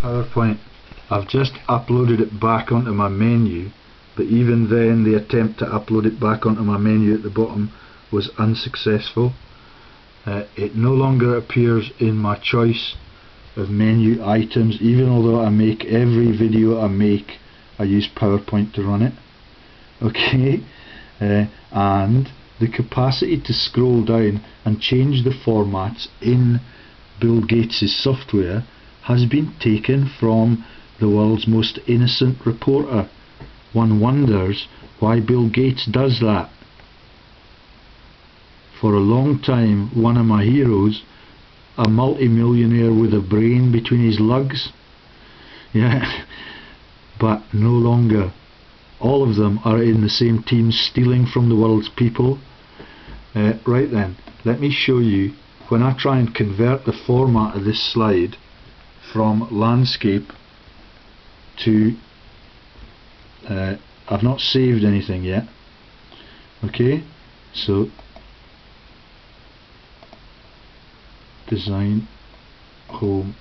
PowerPoint. I've just uploaded it back onto my menu, but even then the attempt to upload it back onto my menu at the bottom was unsuccessful. It no longer appears in my choice of menu items, even although I make every video I make, I use PowerPoint to run it. Okay, and the capacity to scroll down and change the formats in Bill Gates' software has been taken from the world's most innocent reporter. One wonders why Bill Gates does that. For a long time, one of my heroes, a multi-millionaire with a brain between his lugs, yeah, but no longer. All of them are in the same team, stealing from the world's people. Right then, let me show you, when I try and convert the format of this slide from landscape to I've not saved anything yet. Okay, so design, home,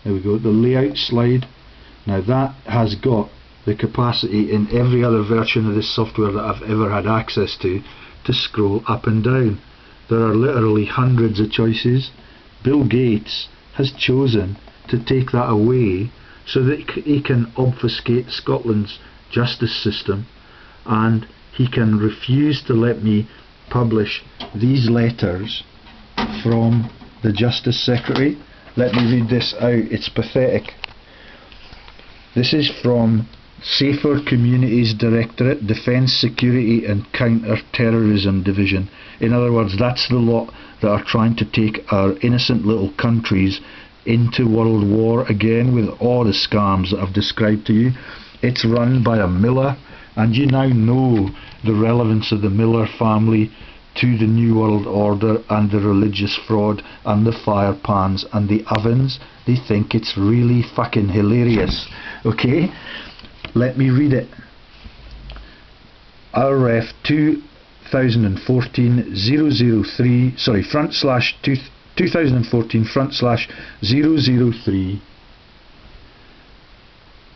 there we go, the layout slide. Now that has got the capacity in every other version of this software that I've ever had access to scroll up and down. There are literally hundreds of choices. Bill Gates has chosen to take that away so that he can obfuscate Scotland's justice system, and he can refuse to let me publish these letters from the Justice Secretary. Let me read this out, it's pathetic. This is from Safer Communities Directorate, Defence, Security and Counter-Terrorism Division. In other words, that's the lot that are trying to take our innocent little countries into world war again, with all the scams that I've described to you. It's run by a Miller, and you now know the relevance of the Miller family to the New World Order and the religious fraud and the fire pans and the ovens. They think it's really fucking hilarious. Okay, let me read it. RF 2014 003, sorry, front slash 2014 front slash 003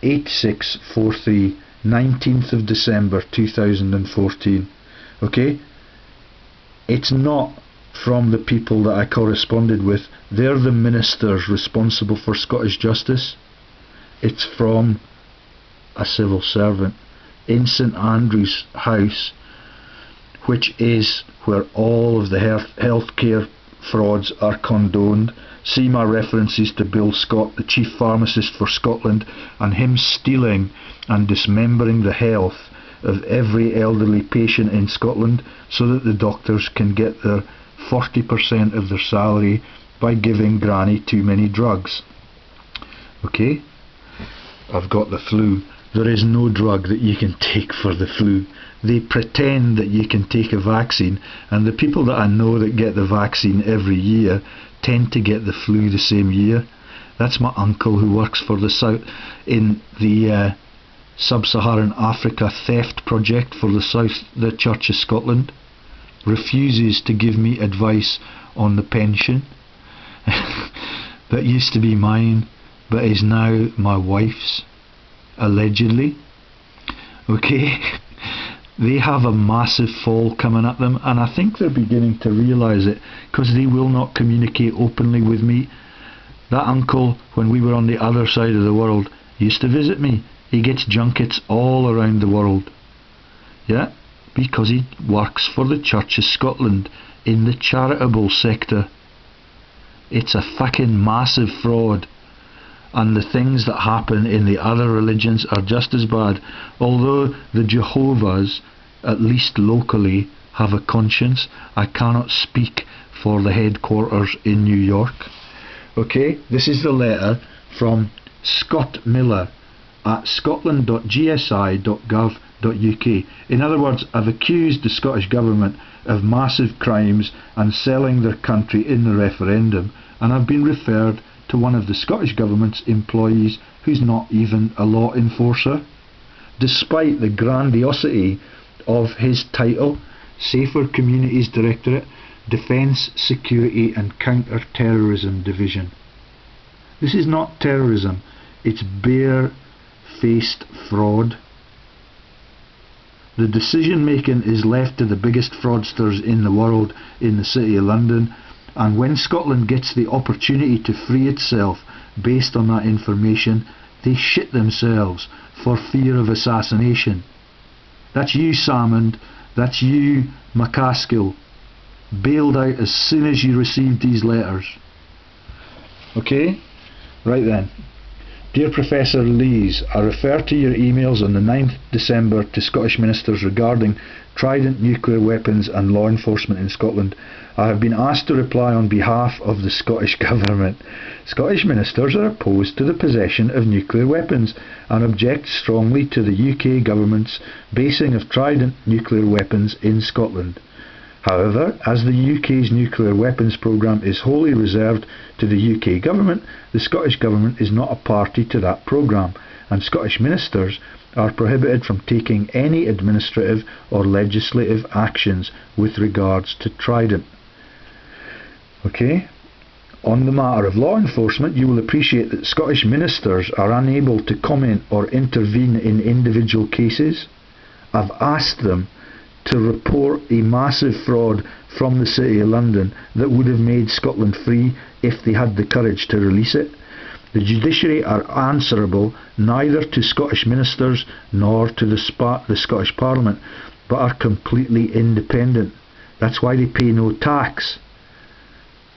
8643 19th of December 2014. Okay, it's not from the people that I corresponded with. They're the ministers responsible for Scottish justice. It's from a civil servant in St Andrew's House, which is where all of the healthcare frauds are condoned. See my references to Bill Scott, the chief pharmacist for Scotland, and him stealing and dismembering the health of every elderly patient in Scotland so that the doctors can get their 40% of their salary by giving Granny too many drugs. Okay, I've got the flu. There is no drug that you can take for the flu. They pretend that you can take a vaccine, and the people that I know that get the vaccine every year tend to get the flu the same year. That's my uncle who works for the South in the Sub-Saharan Africa Theft Project for the Church of Scotland. Refuses to give me advice on the pension that used to be mine but is now my wife's, allegedly. Okay, they have a massive fall coming at them, and I think they're beginning to realise it, because they will not communicate openly with me. That uncle, when we were on the other side of the world, used to visit me. He gets junkets all around the world. Yeah, because he works for the Church of Scotland in the charitable sector. It's a fucking massive fraud. And the things that happen in the other religions are just as bad, although the Jehovah's, at least locally, have a conscience. I cannot speak for the headquarters in New York. Okay, this is the letter from Scott Miller at scotland.gsi.gov.uk. In other words, I've accused the Scottish Government of massive crimes and selling their country in the referendum, and I've been referred to one of the Scottish Government's employees who's not even a law enforcer, despite the grandiosity of his title, Safer Communities Directorate, Defence, Security and Counter-Terrorism Division. This is not terrorism, it's bare-faced fraud. The decision making is left to the biggest fraudsters in the world in the City of London, and when Scotland gets the opportunity to free itself based on that information, they shit themselves for fear of assassination. That's you, Salmond, that's you, McCaskill, bailed out as soon as you received these letters. Okay? Right then. Dear Professor Lees, I refer to your emails on the 9th December to Scottish ministers regarding Trident nuclear weapons and law enforcement in Scotland. I have been asked to reply on behalf of the Scottish Government. Scottish ministers are opposed to the possession of nuclear weapons and object strongly to the UK Government's basing of Trident nuclear weapons in Scotland. However, as the UK's nuclear weapons programme is wholly reserved to the UK Government, the Scottish Government is not a party to that programme, and Scottish ministers are prohibited from taking any administrative or legislative actions with regards to Trident. Okay? On the matter of law enforcement, you will appreciate that Scottish ministers are unable to comment or intervene in individual cases. I've asked them to report a massive fraud from the City of London that would have made Scotland free if they had the courage to release it. The judiciary are answerable neither to Scottish ministers nor to the Scottish Parliament, but are completely independent. That's why they pay no tax.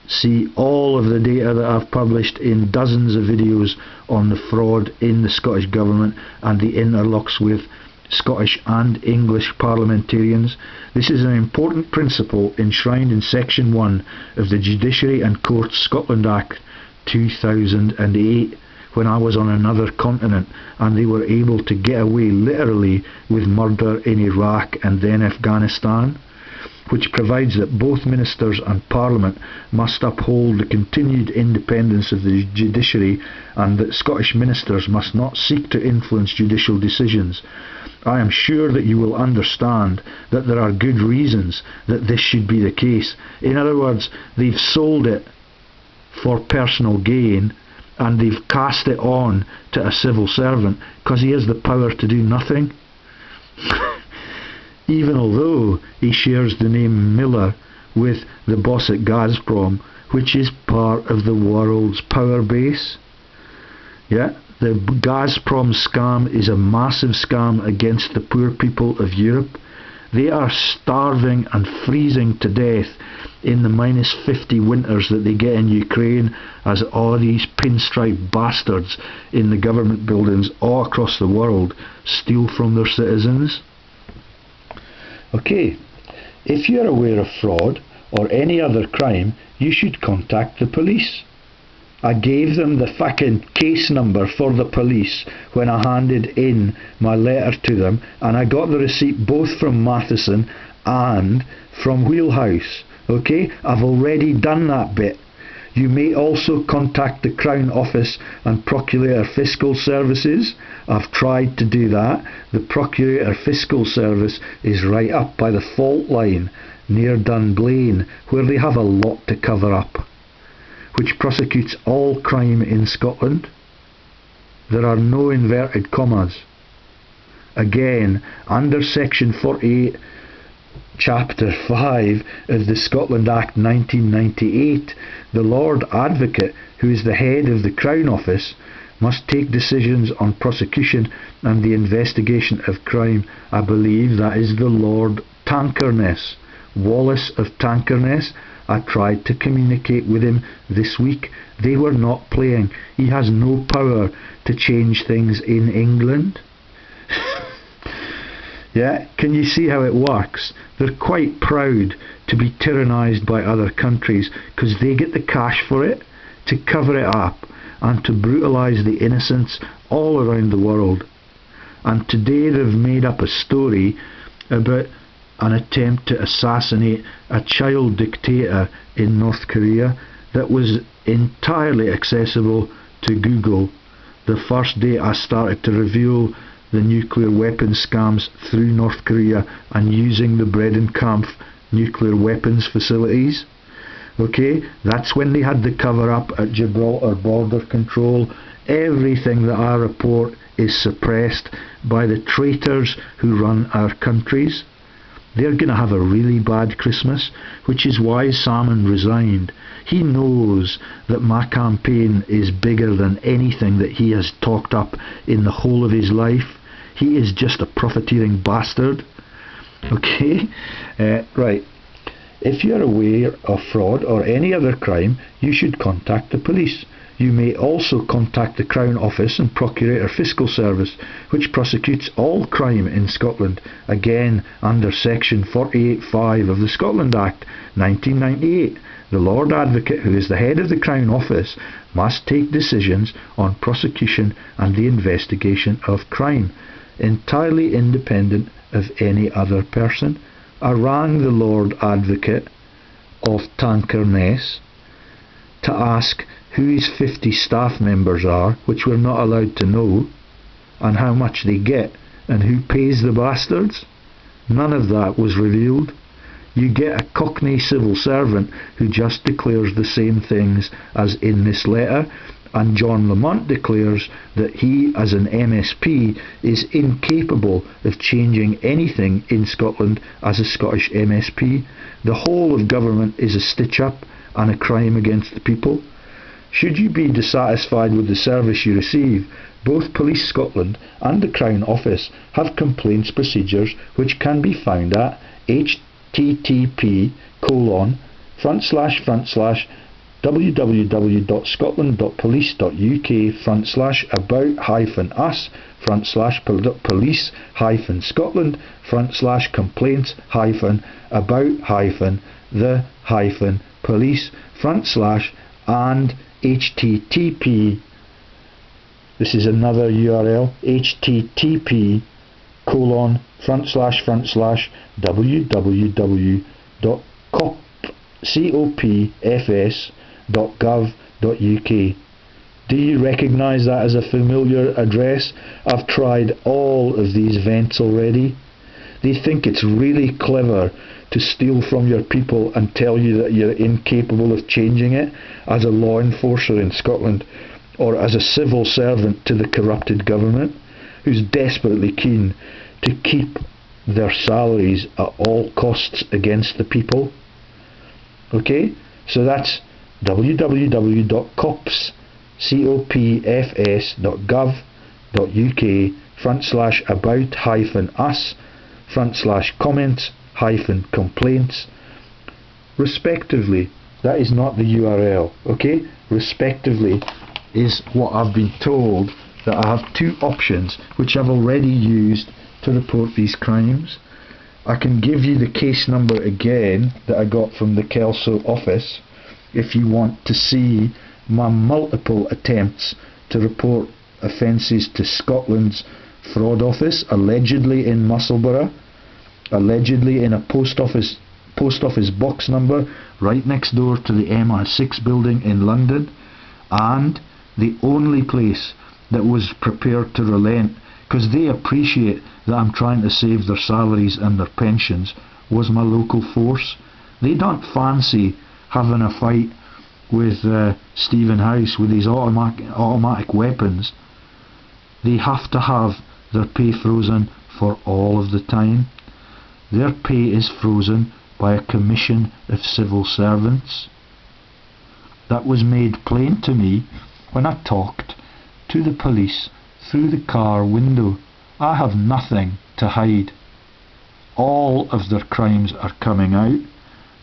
See all of the data that I've published in dozens of videos on the fraud in the Scottish Government and the interlocks with Scottish and English parliamentarians. This is an important principle enshrined in Section 1 of the Judiciary and Courts Scotland Act 2008, when I was on another continent and they were able to get away literally with murder in Iraq and then Afghanistan, which provides that both ministers and Parliament must uphold the continued independence of the judiciary and that Scottish ministers must not seek to influence judicial decisions. I am sure that you will understand that there are good reasons that this should be the case. In other words, they've sold it for personal gain and they've cast it on to a civil servant because he has the power to do nothing. Even although he shares the name Miller with the boss at Gazprom, which is part of the world's power base. Yeah, the Gazprom scam is a massive scam against the poor people of Europe. They are starving and freezing to death in the -50 winters that they get in Ukraine as all these pinstripe bastards in the government buildings all across the world steal from their citizens. Okay, if you're aware of fraud or any other crime, you should contact the police. I gave them the fucking case number for the police when I handed in my letter to them, and I got the receipt both from Matheson and from Wheelhouse. Okay, I've already done that bit. You may also contact the Crown Office and Procurator Fiscal Services. I've tried to do that. The Procurator Fiscal Service is right up by the fault line near Dunblane, where they have a lot to cover up, which prosecutes all crime in Scotland. There are no inverted commas. Again, under Section 48, Chapter 5 of the Scotland Act 1998, the Lord Advocate, who is the head of the Crown Office, must take decisions on prosecution and the investigation of crime. I believe that is the Lord Tankerness, Wallace of Tankerness. I tried to communicate with him this week. They were not playing. He has no power to change things in England. Yeah, can you see how it works? They're quite proud to be tyrannised by other countries because they get the cash for it, to cover it up and to brutalise the innocents all around the world. And today they've made up a story about an attempt to assassinate a child dictator in North Korea that was entirely accessible to Google the first day I started to reveal the nuclear weapons scams through North Korea and using the Bredenkampf nuclear weapons facilities. Okay, that's when they had the cover up at Gibraltar border control. Everything that I report is suppressed by the traitors who run our countries. They're going to have a really bad Christmas, which is why Salmon resigned. He knows that my campaign is bigger than anything that he has talked up in the whole of his life. He is just a profiteering bastard. Okay? Right. If you are aware of fraud or any other crime, you should contact the police. You may also contact the Crown Office and Procurator Fiscal Service, which prosecutes all crime in Scotland, again under Section 48(5) of the Scotland Act 1998. The Lord Advocate, who is the head of the Crown Office, must take decisions on prosecution and the investigation of crime, entirely independent of any other person. I rang the Lord Advocate of Tankerness to ask who his 50 staff members are, which we're not allowed to know, and how much they get, and who pays the bastards. None of that was revealed. You get a Cockney civil servant who just declares the same things as in this letter, and John Lamont declares that he, as an MSP, is incapable of changing anything in Scotland as a Scottish MSP. The whole of government is a stitch-up and a crime against the people. Should you be dissatisfied with the service you receive, both Police Scotland and the Crown Office have complaints procedures which can be found at http://www.scotland.police.uk/about-us/police-complaints-about-police/and http, this is another URL, http://www.copfs.gov.uk. Do you recognise that as a familiar address? I've tried all of these vents already. They think it's really clever to steal from your people and tell you that you're incapable of changing it as a law enforcer in Scotland, or as a civil servant to the corrupted government, who's desperately keen to keep their salaries at all costs against the people. Okay, so that's www.copfs.about-us/comments-complaints respectively. That is not the URL, okay? Respectively is what I've been told, that I have two options which I've already used to report these crimes. I can give you the case number again that I got from the Kelso office if you want to see my multiple attempts to report offences to Scotland's fraud office, allegedly in Musselburgh, allegedly in a post office box number right next door to the MI6 building in London, and the only place that was prepared to relent, because they appreciate that I'm trying to save their salaries and their pensions, was my local force. They don't fancy having a fight with Stephen House with his automatic weapons. They have to have their pay frozen for all of the time. Their pay is frozen by a commission of civil servants. That was made plain to me when I talked to the police through the car window. I have nothing to hide. All of their crimes are coming out,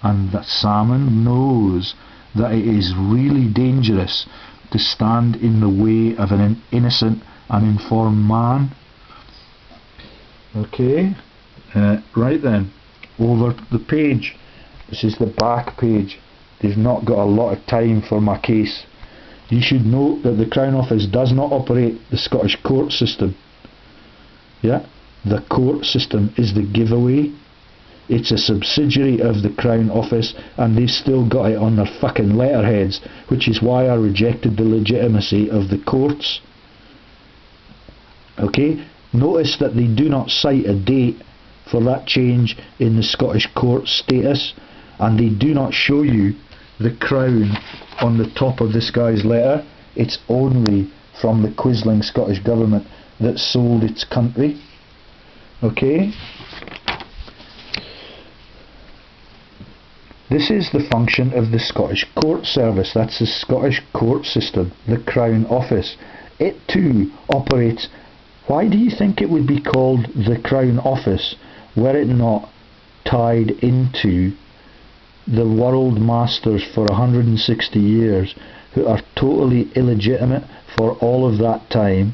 and that Salmon knows that it is really dangerous to stand in the way of an innocent, uninformed man. Okay, right then, over the page. This is the back page. They've not got a lot of time for my case. You should note that the Crown Office does not operate the Scottish court system. Yeah, the court system is the giveaway. It's a subsidiary of the Crown Office, and they've still got it on their fucking letterheads, which is why I rejected the legitimacy of the courts. Okay, notice that they do not cite a date for that change in the Scottish court status, and they do not show you the Crown on the top of this guy's letter. It's only from the Quisling Scottish Government that sold its country. Okay? This is the function of the Scottish Court Service. That's the Scottish court system, the Crown Office. It too operates. Why do you think it would be called the Crown Office were it not tied into the world masters for 160 years who are totally illegitimate for all of that time?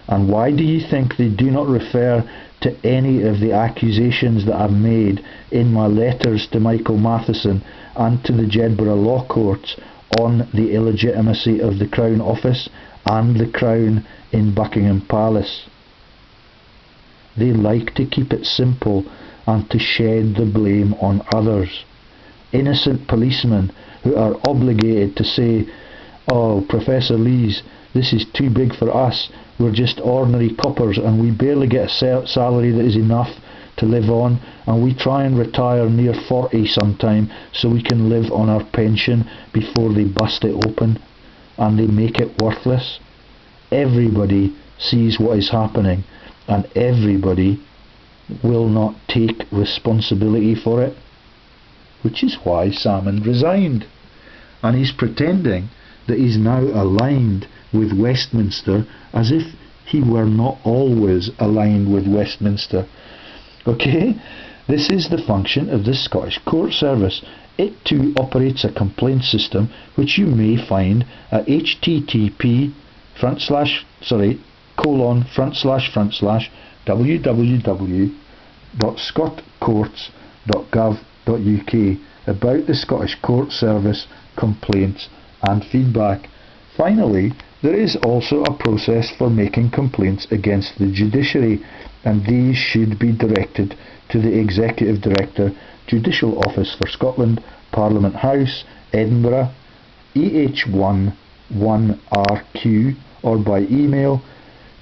And why do you think they do not refer to any of the accusations that I've made in my letters to Michael Matheson and to the Jedburgh Law Courts on the illegitimacy of the Crown Office and the Crown in Buckingham Palace? They like to keep it simple and to shed the blame on others. Innocent policemen who are obligated to say, "Oh, Professor Lees, this is too big for us. We're just ordinary coppers and we barely get a salary that is enough to live on, and we try and retire near 40 sometime so we can live on our pension before they bust it open and they make it worthless." Everybody sees what is happening and everybody will not take responsibility for it, which is why Salmond resigned. And he's pretending that he's now aligned with Westminster as if he were not always aligned with Westminster. Okay? This is the function of the Scottish Court Service. It too operates a complaint system which you may find at http://www.scottcourts.gov.uk about the Scottish Court Service complaints and feedback. Finally, there is also a process for making complaints against the judiciary, and these should be directed to the Executive Director, Judicial Office for Scotland, Parliament House, Edinburgh, EH1 1RQ, or by email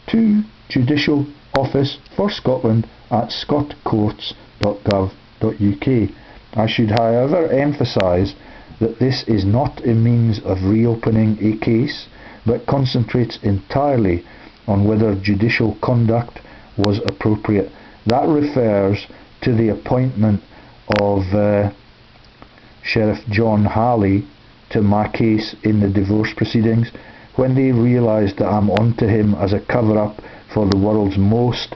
to Judicial Office for Scotland at scottcourts.gov.uk. I should, however, emphasise that this is not a means of reopening a case, but concentrates entirely on whether judicial conduct was appropriate. That refers to the appointment of Sheriff John Halley to my case in the divorce proceedings. When they realised that I'm onto him as a cover-up for the world's most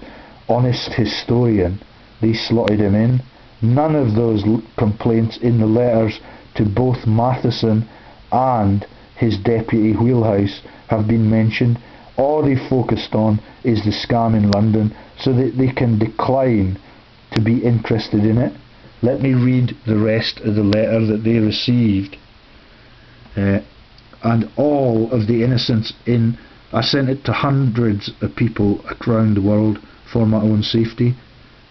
honest historian, they slotted him in. None of those complaints in the letters to both Matheson and his deputy Wheelhouse have been mentioned. All they focused on is the scam in London so that they can decline to be interested in it. Let me read the rest of the letter that they received. And all of the innocents in... I sent it to hundreds of people around the world for my own safety.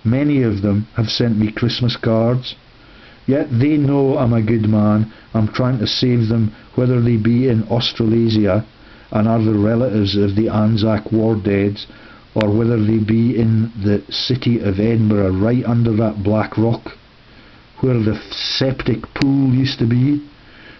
Many of them have sent me Christmas cards. Yet they know I'm a good man. I'm trying to save them, whether they be in Australasia and are the relatives of the Anzac war deads, or whether they be in the city of Edinburgh, right under that black rock where the septic pool used to be,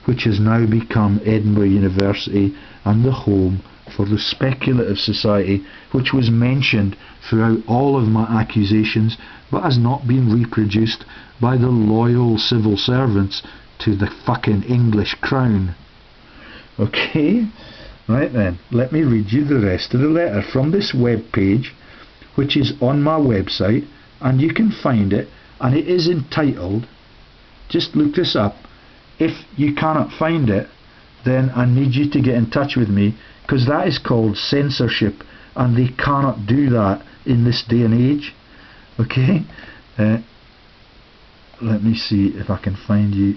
which has now become Edinburgh University and the home for the Speculative Society, which was mentioned throughout all of my accusations but has not been reproduced by the loyal civil servants to the fucking English crown. Okay? Right then, let me read you the rest of the letter from this web page, which is on my website, and you can find it, and it is entitled, just look this up. If you cannot find it, then I need you to get in touch with me, because that is called censorship, and they cannot do that in this day and age. Okay? Let me see if I can find you.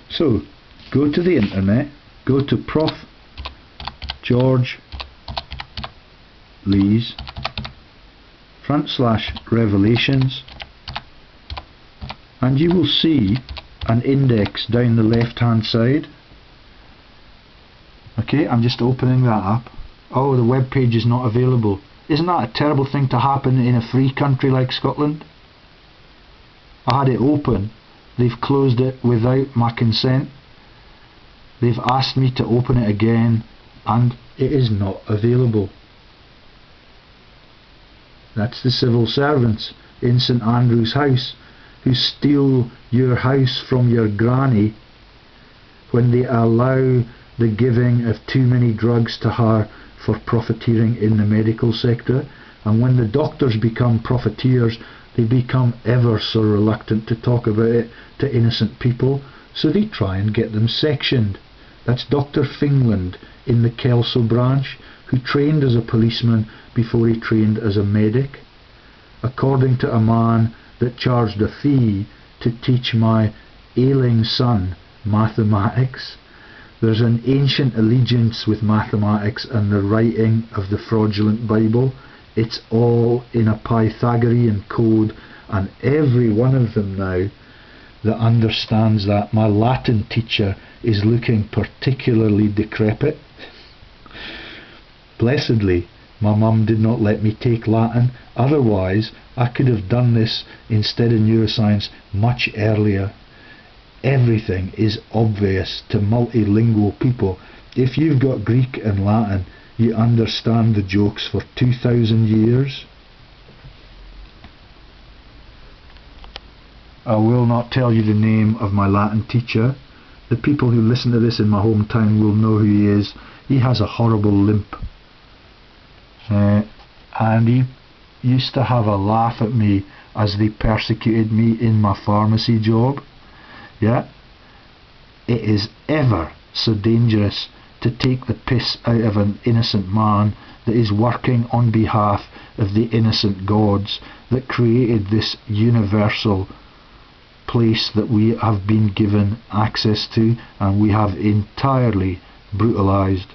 So, go to the internet, go to Prof. George Lees /revelations, and you will see an index down the left hand side. Okay, I'm just opening that up. Oh, the web page is not available. Isn't that a terrible thing to happen in a free country like Scotland? I had it open. They've closed it without my consent. They've asked me to open it again and it is not available. That's the civil servants in St Andrew's House who steal your house from your granny when they allow the giving of too many drugs to her for profiteering in the medical sector, and when the doctors become profiteers they become ever so reluctant to talk about it to innocent people, so they try and get them sectioned. That's Dr. Fingland in the Kelso branch, who trained as a policeman before he trained as a medic. According to a man that charged a fee to teach my ailing son mathematics, there's an ancient allegiance with mathematics and the writing of the fraudulent Bible. It's all in a Pythagorean code, and every one of them now that understands that. My Latin teacher is looking particularly decrepit. Blessedly, my mum did not let me take Latin, otherwise I could have done this instead of neuroscience much earlier. Everything is obvious to multilingual people. If you've got Greek and Latin, you understand the jokes for 2,000 years. I will not tell you the name of my Latin teacher. The people who listen to this in my hometown will know who he is. He has a horrible limp. And he used to have a laugh at me as they persecuted me in my pharmacy job. Yeah, it is ever so dangerous to take the piss out of an innocent man that is working on behalf of the innocent gods that created this universal place that we have been given access to, and we have entirely brutalized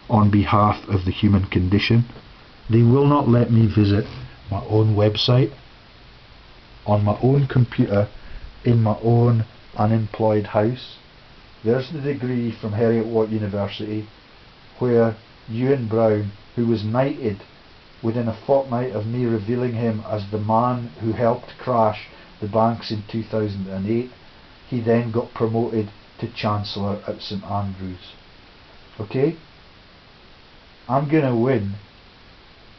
on behalf of the human condition. They will not let me visit my own website on my own computer in my own unemployed house. There's the degree from Heriot-Watt University where Ewan Brown, who was knighted within a fortnight of me revealing him as the man who helped crash the banks in 2008, he then got promoted to Chancellor at St Andrews. Okay? I'm going to win.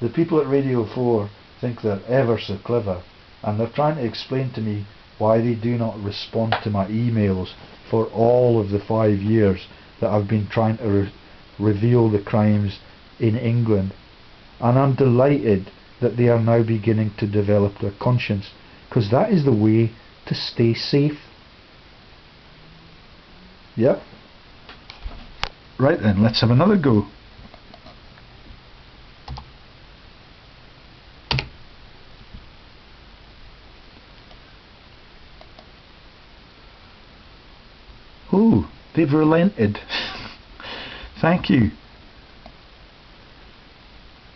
The people at Radio 4 think they're ever so clever, and they're trying to explain to me why they do not respond to my emails for all of the 5 years that I've been trying to reveal the crimes in England. And I'm delighted that they are now beginning to develop their conscience, because that is the way to stay safe. Yep. Right then, let's have another go. Oh, they've relented. Thank you.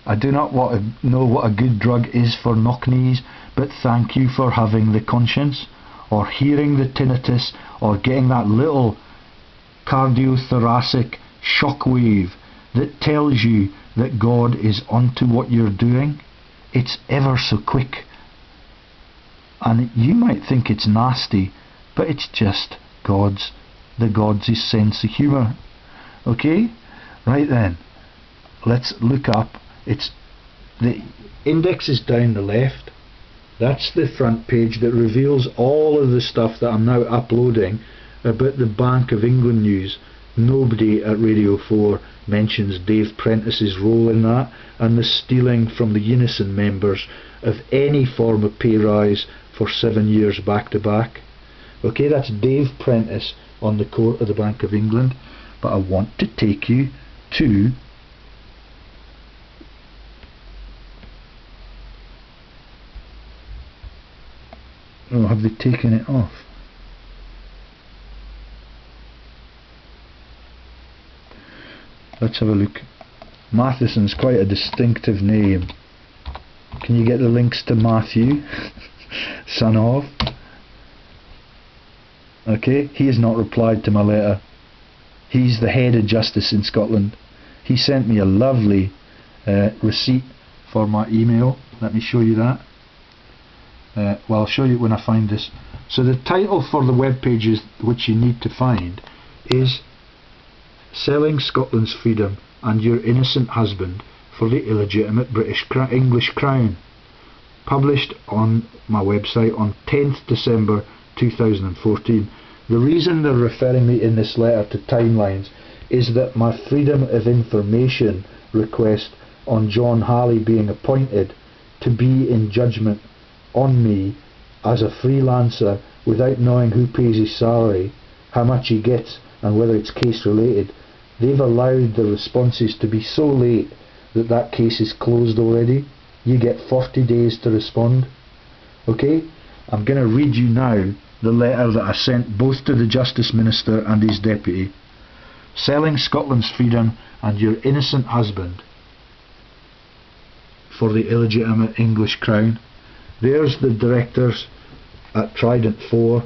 I do not know what a good drug is for knock-knees, but thank you for having the conscience, or hearing the tinnitus, or getting that little cardiothoracic shockwave that tells you that God is onto what you're doing. It's ever so quick. And you might think it's nasty, but it's just the God's sense of humour. Okay? Right then, let's look up. It's the index is down the left. That's the front page that reveals all of the stuff that I'm now uploading about the Bank of England news. Nobody at Radio 4 mentions Dave Prentice's role in that, and the stealing from the Unison members of any form of pay rise for 7 years back to back. Okay, that's Dave Prentice on the court of the Bank of England. But I want to take you to oh, have they taken it off? Let's have a look. Matheson's quite a distinctive name. Can you get the links to Matthew, son of? Okay, he has not replied to my letter. He's the head of justice in Scotland. He sent me a lovely receipt for my email. Let me show you that. Well, I'll show you when I find this. So the title for the web pages which you need to find is Selling Scotland's Freedom and Your Innocent Husband for the Illegitimate English Crown, published on my website on 10th December 2014. The reason they're referring me in this letter to timelines is that my Freedom of Information request on John Halley being appointed to be in judgment on me as a freelancer without knowing who pays his salary, how much he gets and whether it's case related, they've allowed the responses to be so late that that case is closed already. You get 40 days to respond. Okay? I'm going to read you now the letter that I sent both to the Justice Minister and his deputy. Selling Scotland's freedom and your innocent husband for the illegitimate English crown. There's the directors at Trident 4.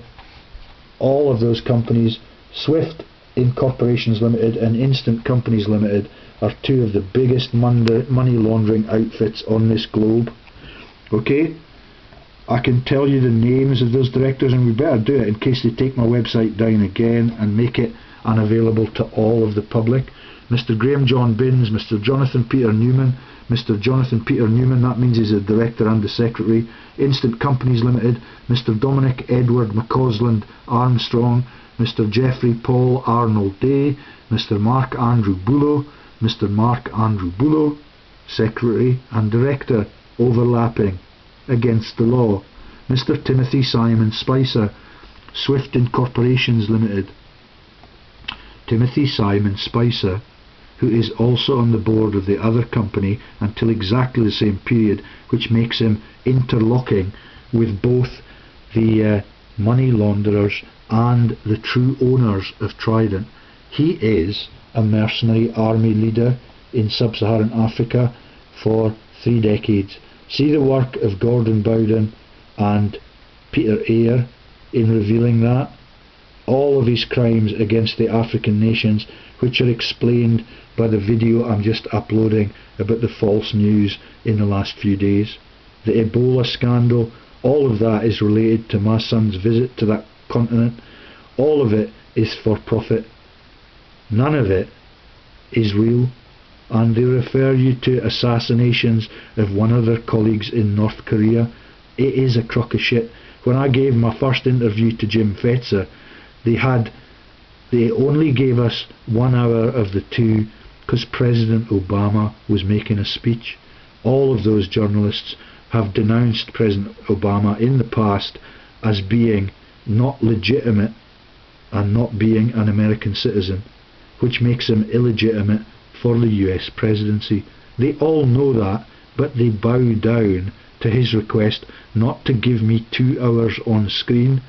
All of those companies, Swift Incorporations Limited and Instant Companies Limited, are two of the biggest money laundering outfits on this globe. Okay? I can tell you the names of those directors, and we better do it in case they take my website down again and make it unavailable to all of the public. Mr. Graham John Binns, Mr. Jonathan Peter Newman, Mr. Jonathan Peter Newman, that means he's a director and a secretary. Instant Companies Limited, Mr. Dominic Edward McCausland Armstrong, Mr. Geoffrey Paul Arnold Day, Mr. Mark Andrew Bullough, Mr. Mark Andrew Bullough, secretary and director, overlapping, against the law. Mr. Timothy Simon Spicer, Swift Incorporations Limited. Timothy Simon Spicer, who is also on the board of the other company until exactly the same period, which makes him interlocking with both the money launderers and the true owners of Trident. He is a mercenary army leader in sub-Saharan Africa for 3 decades. See the work of Gordon Bowden and Peter Eyre in revealing that. All of his crimes against the African nations, which are explained by the video I'm just uploading about the false news in the last few days. The Ebola scandal, all of that is related to my son's visit to that continent. All of it is for profit. None of it is real. And they refer you to assassinations of one of their colleagues in North Korea. It is a crock of shit. When I gave my first interview to Jim Fetzer, they only gave us 1 hour of the 2 because President Obama was making a speech. All of those journalists have denounced President Obama in the past as being not legitimate and not being an American citizen, which makes him illegitimate for the US presidency. They all know that, but they bow down to his request not to give me 2 hours on screen.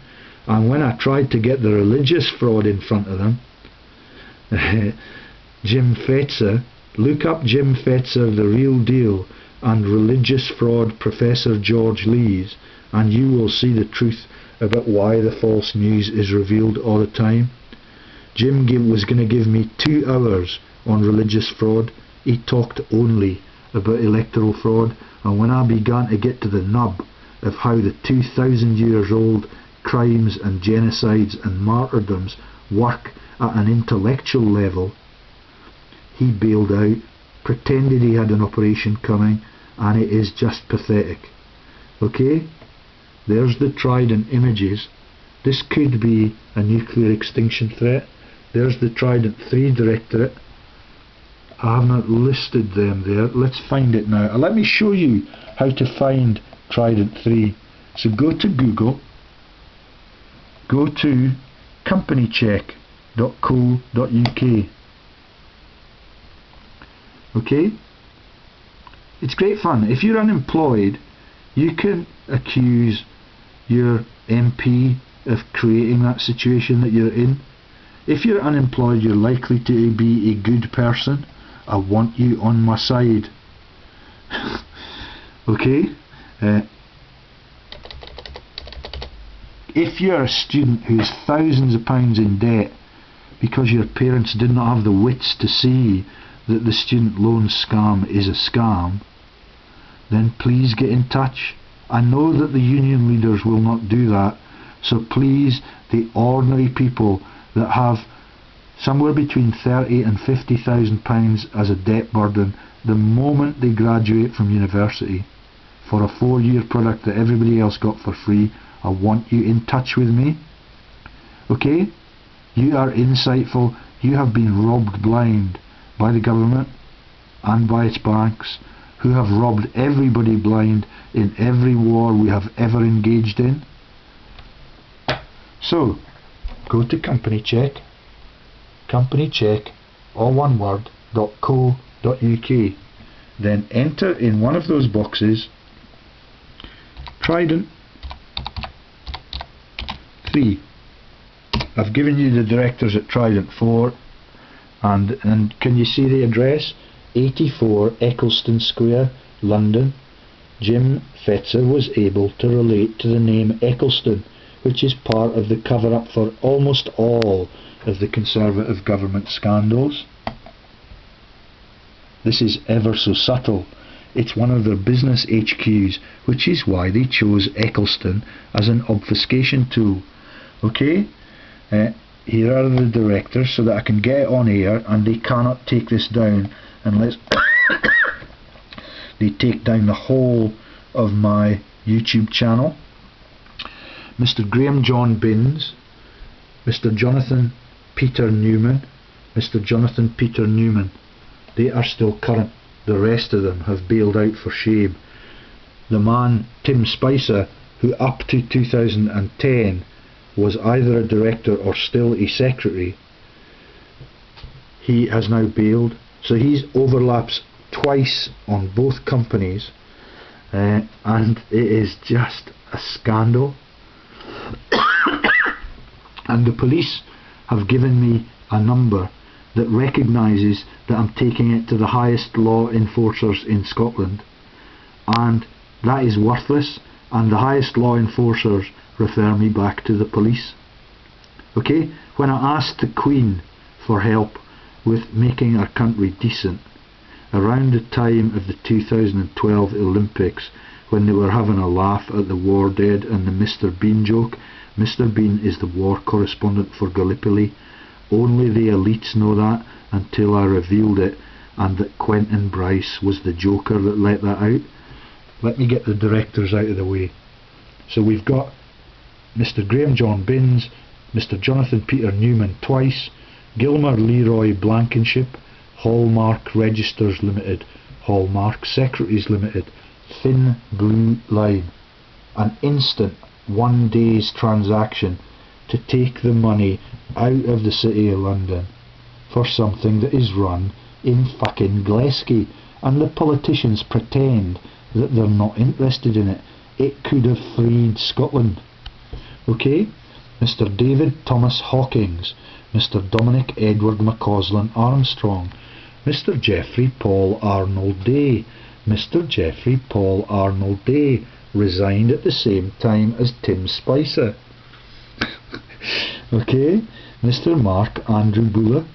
And when I tried to get the religious fraud in front of them, Jim Fetzer, look up Jim Fetzer, The Real Deal, and religious fraud Professor George Lees, and you will see the truth about why the false news is revealed all the time. Jim was going to give me 2 hours on religious fraud. He talked only about electoral fraud, and when I began to get to the nub of how the 2,000 years old crimes and genocides and martyrdoms work at an intellectual level, he bailed out, pretended he had an operation coming, and it is just pathetic. Okay? There's the Trident images. This could be a nuclear extinction threat. There's the Trident 3 Directorate. I have not listed them there. Let's find it now. Let me show you how to find Trident 3. So go to Google, go to companycheck.co.uk. Okay? It's great fun. If you're unemployed, you can accuse your MP of creating that situation that you're in. If you're unemployed, you're likely to be a good person. I want you on my side. Okay? If you're a student who is thousands of pounds in debt because your parents did not have the wits to see that the student loan scam is a scam, then please get in touch. I know that the union leaders will not do that, so please, the ordinary people that have somewhere between £30,000 and £50,000 as a debt burden the moment they graduate from university for a 4-year product that everybody else got for free, I want you in touch with me. Okay? You are insightful. You have been robbed blind by the government and by its banks, who have robbed everybody blind in every war we have ever engaged in. So, go to companycheck, all one word, .co.uk. Then enter in one of those boxes Trident 3. I've given you the directors at Trident 4, and can you see the address? 84 Eccleston Square, London. Jim Fetzer was able to relate to the name Eccleston, which is part of the cover-up for almost all of the Conservative government scandals. This is ever so subtle. It's one of their business HQs, which is why they chose Eccleston as an obfuscation tool. Okay? Here are the directors so that I can get it on air, and they cannot take this down unless they take down the whole of my YouTube channel. Mr. Graham John Binns, Mr. Jonathan Peter Newman, Mr. Jonathan Peter Newman. They are still current. The rest of them have bailed out for shame. The man Tim Spicer, who up to 2010 was either a director or still a secretary, he has now bailed. So he overlaps twice on both companies, and it is just a scandal. And the police have given me a number that recognises that I'm taking it to the highest law enforcers in Scotland, and that is worthless, and the highest law enforcers refer me back to the police. Okay? When I asked the Queen for help with making our country decent around the time of the 2012 Olympics, when they were having a laugh at the war dead and the Mr. Bean joke. Mr. Bean is the war correspondent for Gallipoli. Only the elites know that until I revealed it, and that Quentin Bryce was the joker that let that out. Let me get the directors out of the way. So we've got Mr. Graham John Binns, Mr. Jonathan Peter Newman twice, Gilmer Leroy Blankenship, Hallmark Registers Limited, Hallmark Secretaries Limited, Thin Blue Line. An instant 1 day's transaction to take the money out of the City of London for something that is run in fucking Glasgow, and the politicians pretend that they're not interested in it. It could have freed Scotland. Okay? Mr. David Thomas Hawkins, Mr. Dominic Edward McCausland Armstrong, Mr. Geoffrey Paul Arnold Day. Mr. Geoffrey Paul Arnold Day resigned at the same time as Tim Spicer. Okay? Mr. Mark Andrew Buller,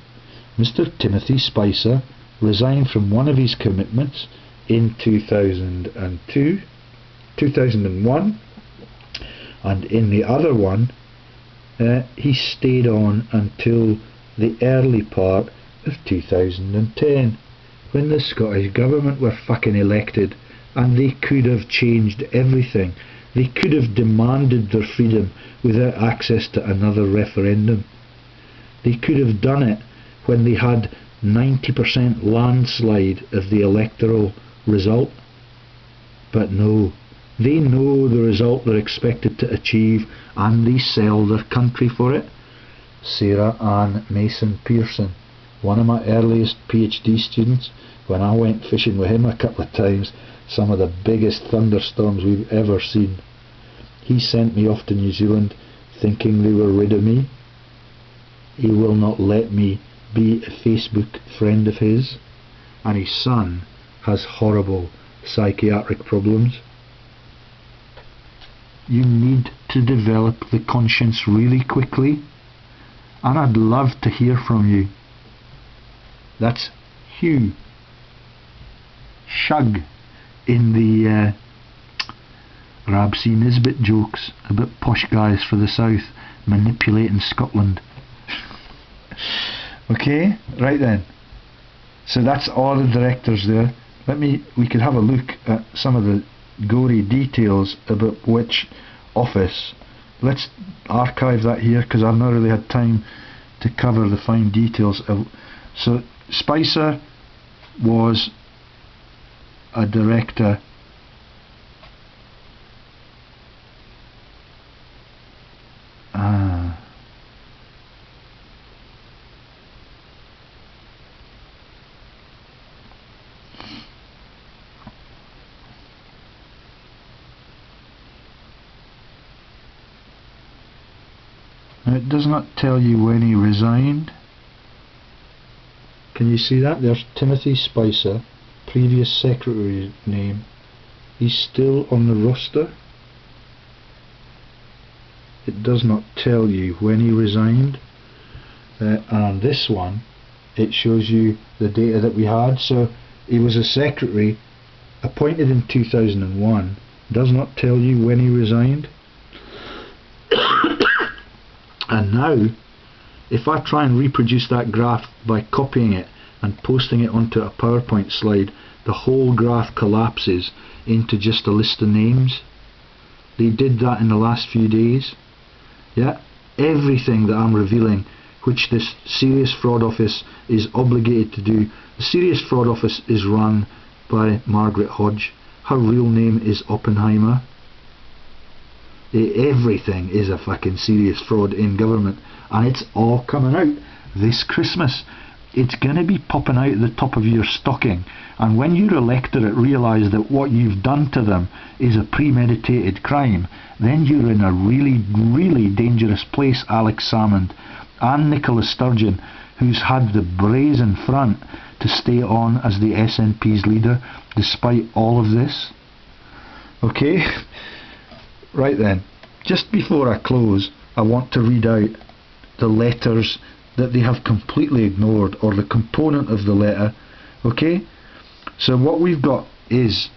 Mr. Timothy Spicer resigned from one of his commitments in 2001, and in the other one he stayed on until the early part of 2010, when the Scottish Government were fucking elected, and they could have changed everything. They could have demanded their freedom without access to another referendum. They could have done it when they had 90% landslide of the electoral result. But no, they know the result they're expected to achieve, and they sell their country for it. Sarah Ann Mason Pearson, one of my earliest PhD students, when I went fishing with him a couple of times, some of the biggest thunderstorms we've ever seen, he sent me off to New Zealand thinking they were rid of me. He will not let me be a Facebook friend of his, and his son has horrible psychiatric problems. You need to develop the conscience really quickly, and I'd love to hear from you. That's Hugh Shug in the Rabsy Nisbet jokes about posh guys for the south manipulating Scotland. Okay, right then. So that's all the directors there. We could have a look at some of the gory details about which office. Let's archive that here because I've not really had time to cover the fine details of. So Spicer was a director Now it does not tell you when he resigned. Can you see that? There's Timothy Spicer, previous secretary name. He's still on the roster. It does not tell you when he resigned. And this one, it shows you the data that we had. So he was a secretary appointed in 2001. Does not tell you when he resigned. And now, if I try and reproduce that graph by copying it and posting it onto a PowerPoint slide, the whole graph collapses into just a list of names. They did that in the last few days. Yeah, everything that I'm revealing, which this Serious Fraud Office is obligated to do. The Serious Fraud Office is run by Margaret Hodge. Her real name is Oppenheimer. Everything is a fucking serious fraud in government, and it's all coming out this Christmas. It's going to be popping out the top of your stocking, and when your electorate realise that what you've done to them is a premeditated crime, then you're in a really, really dangerous place, Alex Salmond and Nicola Sturgeon, who's had the brazen front to stay on as the SNP's leader despite all of this. Okay? Right then, just before I close, I want to read out the letters that they have completely ignored, or the component of the letter. Okay? So what we've got is,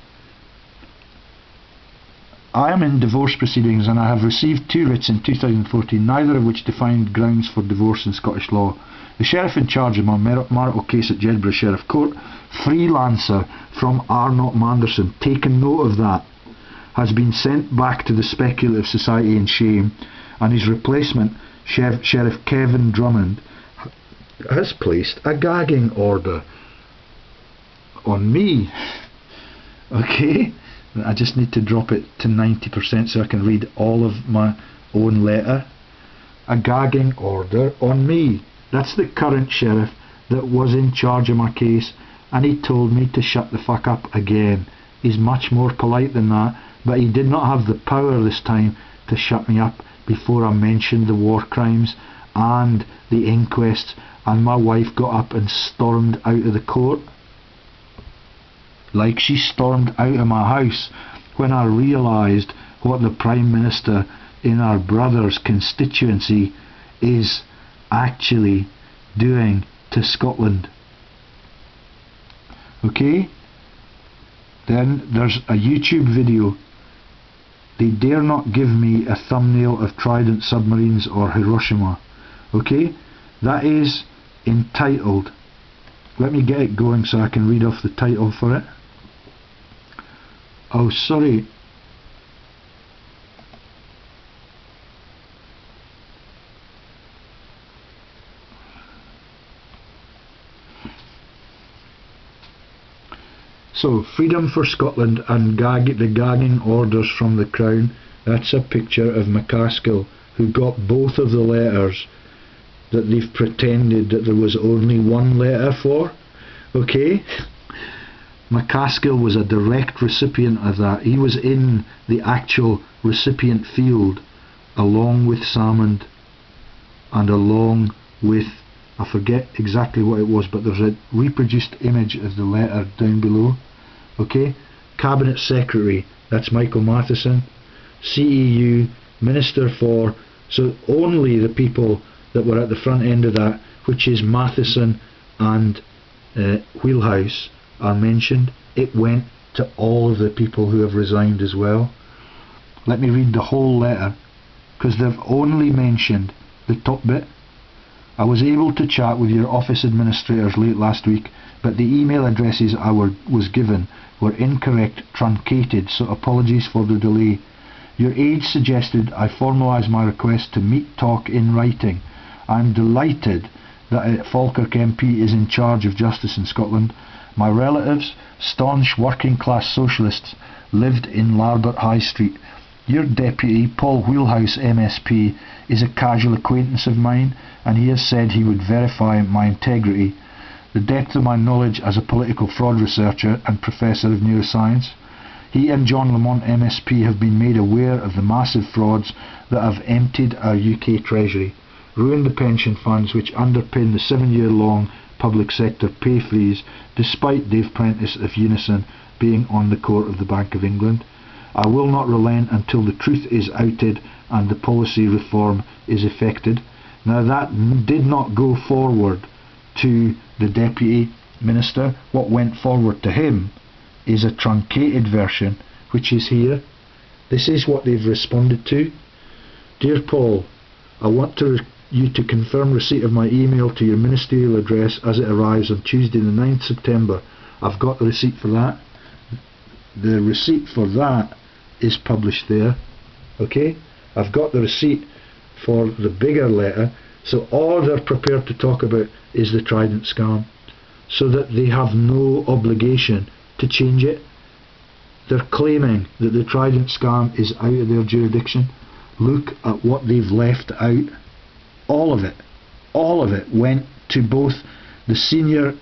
I am in divorce proceedings and I have received 2 writs in 2014, neither of which defined grounds for divorce in Scottish law. The sheriff in charge of my marital case at Jedburgh Sheriff Court, freelancer from Arnott Manderson, taken note of that, has been sent back to the Speculative Society in shame, and his replacement, Sheriff Kevin Drummond, has placed a gagging order on me. Okay? I just need to drop it to 90% so I can read all of my own letter. A gagging order on me. That's the current sheriff that was in charge of my case, and he told me to shut the fuck up again. He's much more polite than that, but he did not have the power this time to shut me up before I mentioned the war crimes and the inquests, and my wife got up and stormed out of the court. Like she stormed out of my house when I realised what the Prime Minister in our brother's constituency is actually doing to Scotland. Okay? Then there's a YouTube video. They dare not give me a thumbnail of Trident submarines or Hiroshima. Okay? That is entitled, let me get it going so I can read off the title for it. Oh, sorry. So, Freedom for Scotland and the gagging orders from the Crown. That's a picture of McCaskill, who got both of the letters that they've pretended that there was only one letter for. Okay? McCaskill was a direct recipient of that. He was in the actual recipient field along with Salmond and along with, I forget exactly what it was, but there's a reproduced image of the letter down below. Okay? Cabinet Secretary, that's Michael Matheson. CEU, Minister for, so only the people that were at the front end of that, which is Matheson and wheelhouse are mentioned, it went to all of the people who have resigned as well. Let me read the whole letter, because they've only mentioned the top bit. I was able to chat with your office administrators late last week, but the email addresses I was given were incorrect, truncated, so apologies for the delay. Your aide suggested I formalise my request to meet talk in writing. I am delighted that Falkirk MP is in charge of justice in Scotland. My relatives, staunch working class socialists, lived in Larbert High Street. Your deputy, Paul Wheelhouse MSP, is a casual acquaintance of mine, and he has said he would verify my integrity. The depth of my knowledge as a political fraud researcher and professor of neuroscience. He and John Lamont MSP have been made aware of the massive frauds that have emptied our UK Treasury, ruined the pension funds which underpin the 7-year-long public sector pay freeze, despite Dave Prentice of Unison being on the court of the Bank of England. I will not relent until the truth is outed and the policy reform is effected. Now that did not go forward to the Deputy Minister. What went forward to him is a truncated version, which is here. This is what they've responded to. Dear Paul, I want you to confirm receipt of my email to your ministerial address as it arrives on Tuesday the 9th September. I've got the receipt for that. The receipt for that is published there. Okay? I've got the receipt for the bigger letter, so all they're prepared to talk about is the Trident scam, so that they have no obligation to change it. They're claiming that the Trident scam is out of their jurisdiction. Look at what they've left out. All of it went to both the senior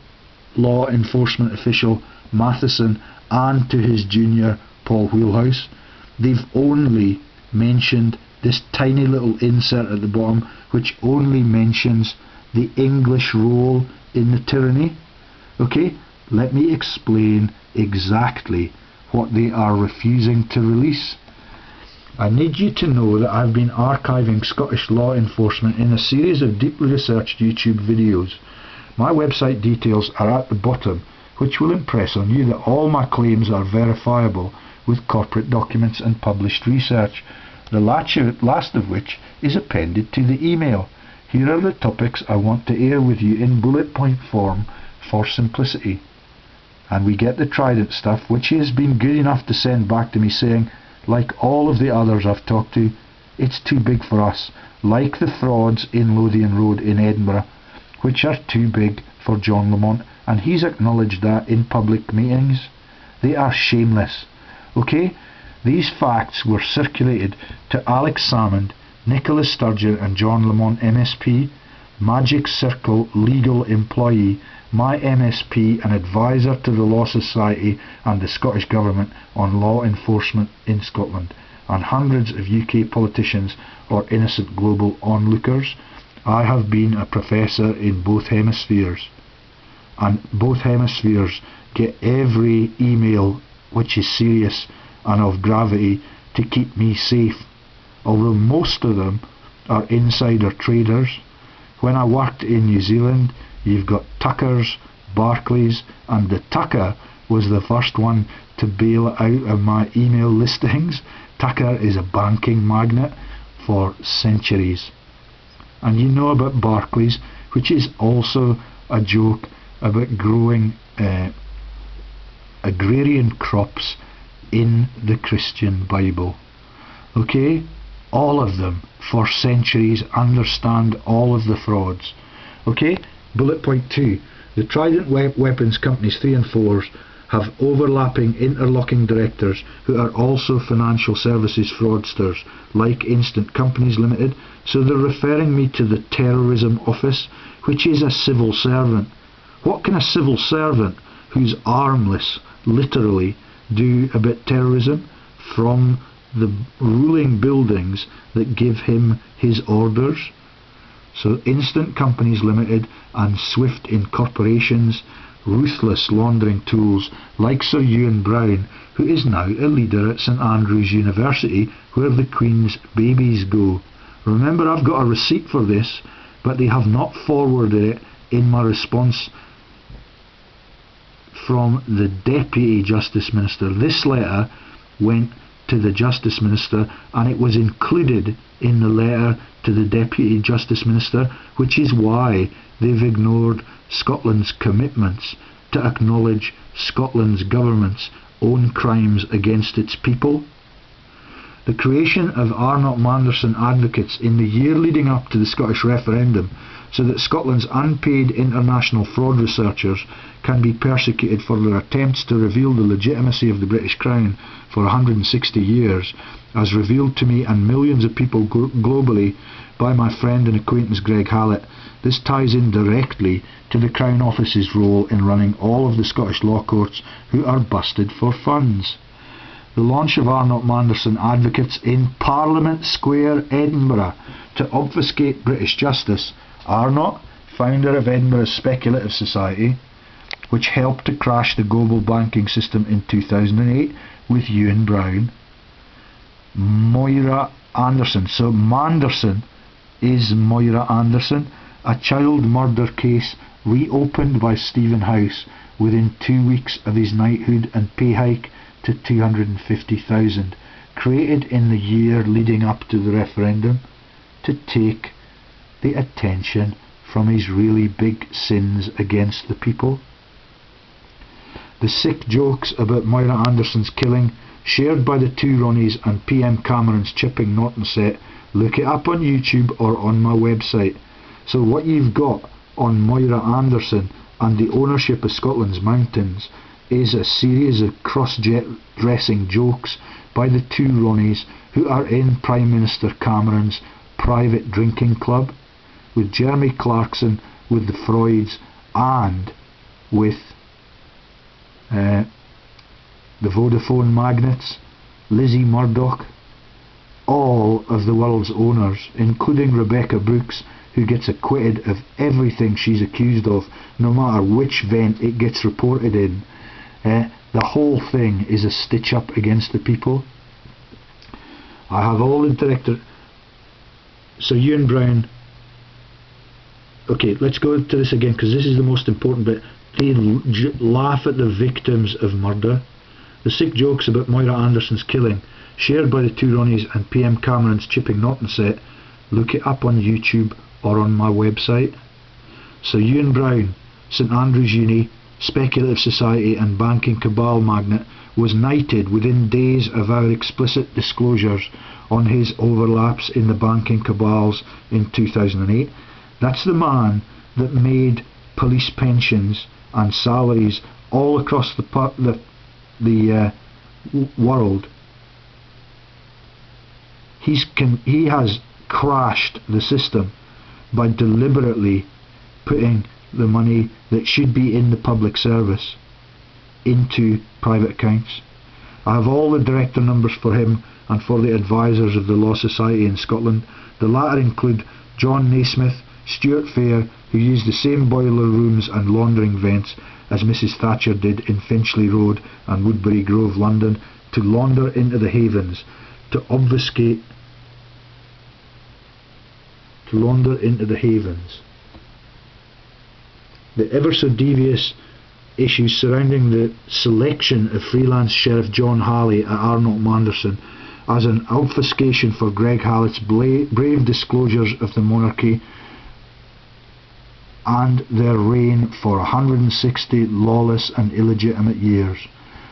law enforcement official Matheson and to his junior Paul Wheelhouse. They've only mentioned this tiny little insert at the bottom, which only mentions the English role in the tyranny. Okay, let me explain exactly what they are refusing to release. I need you to know that I've been archiving Scottish law enforcement in a series of deeply researched YouTube videos. My website details are at the bottom, which will impress on you that all my claims are verifiable with corporate documents and published research, the last of which is appended to the email. Here are the topics I want to air with you in bullet point form for simplicity. And we get the Trident stuff, which he has been good enough to send back to me saying, like all of the others I've talked to, it's too big for us, like the frauds in Lothian Road in Edinburgh, which are too big for John Lamont, and he's acknowledged that in public meetings. They are shameless. Okay? These facts were circulated to Alex Salmond, Nicholas Sturgeon and John Lamont MSP, Magic Circle legal employee, my MSP and advisor to the Law Society and the Scottish Government on law enforcement in Scotland, and hundreds of UK politicians or innocent global onlookers. I have been a professor in both hemispheres, and both hemispheres get every email which is serious and of gravity to keep me safe, although most of them are insider traders. When I worked in New Zealand, you've got Tuckers, Barclays, and the Tucker was the first one to bail out of my email listings. Tucker is a banking magnate for centuries. And you know about Barclays, which is also a joke about growing agrarian crops in the Christian Bible. Okay? All of them for centuries understand all of the frauds. Okay? Bullet point 2. The Trident Weapons Companies 3 and 4s have overlapping interlocking directors who are also financial services fraudsters like Instant Companies Limited, so they're referring me to the Terrorism Office, which is a civil servant. What can a civil servant who's armless literally do about terrorism from the ruling buildings that give him his orders? So Instant Companies Limited and Swift Incorporations, ruthless laundering tools like Sir Ewan Brown, who is now a leader at St Andrews University, where the Queen's babies go. Remember, I've got a receipt for this, but they have not forwarded it in my response from the Deputy Justice Minister. This letter went to the Justice Minister, and it was included in the letter to the Deputy Justice Minister, which is why they've ignored Scotland's commitments to acknowledge Scotland's government's own crimes against its people. The creation of Arnott Manderson advocates in the year leading up to the Scottish referendum, so that Scotland's unpaid international fraud researchers can be persecuted for their attempts to reveal the legitimacy of the British Crown for 160 years, as revealed to me and millions of people globally by my friend and acquaintance Greg Hallett. This ties in directly to the Crown Office's role in running all of the Scottish law courts who are busted for funds. The launch of Arnott Manderson advocates in Parliament Square, Edinburgh, to obfuscate British justice. Arnott, founder of Edinburgh's Speculative Society, which helped to crash the global banking system in 2008 with Ewan Brown. Moira Anderson. So Manderson is Moira Anderson, a child murder case reopened by Stephen House within 2 weeks of his knighthood and pay hike to 250,000, created in the year leading up to the referendum to take the attention from his really big sins against the people. The sick jokes about Moira Anderson's killing, shared by the two Ronnies and PM Cameron's chipping Norton set, look it up on YouTube or on my website. So what you've got on Moira Anderson and the ownership of Scotland's mountains is a series of cross-dressing jokes by the two Ronnies who are in Prime Minister Cameron's private drinking club, with Jeremy Clarkson, with the Freuds, and with the Vodafone magnates, Lizzie Murdoch, all of the world's owners, including Rebecca Brooks, who gets acquitted of everything she's accused of, no matter which vent it gets reported in. The whole thing is a stitch up against the people. I have all the director. So Ewan Brown. Okay, let's go to this again, because this is the most important bit. They laugh at the victims of murder. The sick jokes about Moira Anderson's killing, shared by the two Ronnies and PM Cameron's chipping Norton set, look it up on YouTube or on my website. So Ewan Brown, St Andrews Uni, Speculative Society and banking cabal magnate, was knighted within days of our explicit disclosures on his overlaps in the banking cabals in 2008. That's the man that made police pensions and salaries all across the world. He has crashed the system by deliberately putting the money that should be in the public service into private accounts. I have all the director numbers for him and for the advisors of the Law Society in Scotland. The latter include John Naismith, Stuart Fair, who used the same boiler rooms and laundering vents as Mrs Thatcher did in Finchley Road and Woodbury Grove, London, to launder into the havens, to obfuscate, to launder into the havens. The ever so devious issues surrounding the selection of freelance Sheriff John Halley at Arnott Manderson as an obfuscation for Greg Hallett's brave disclosures of the monarchy and their reign for 160 lawless and illegitimate years.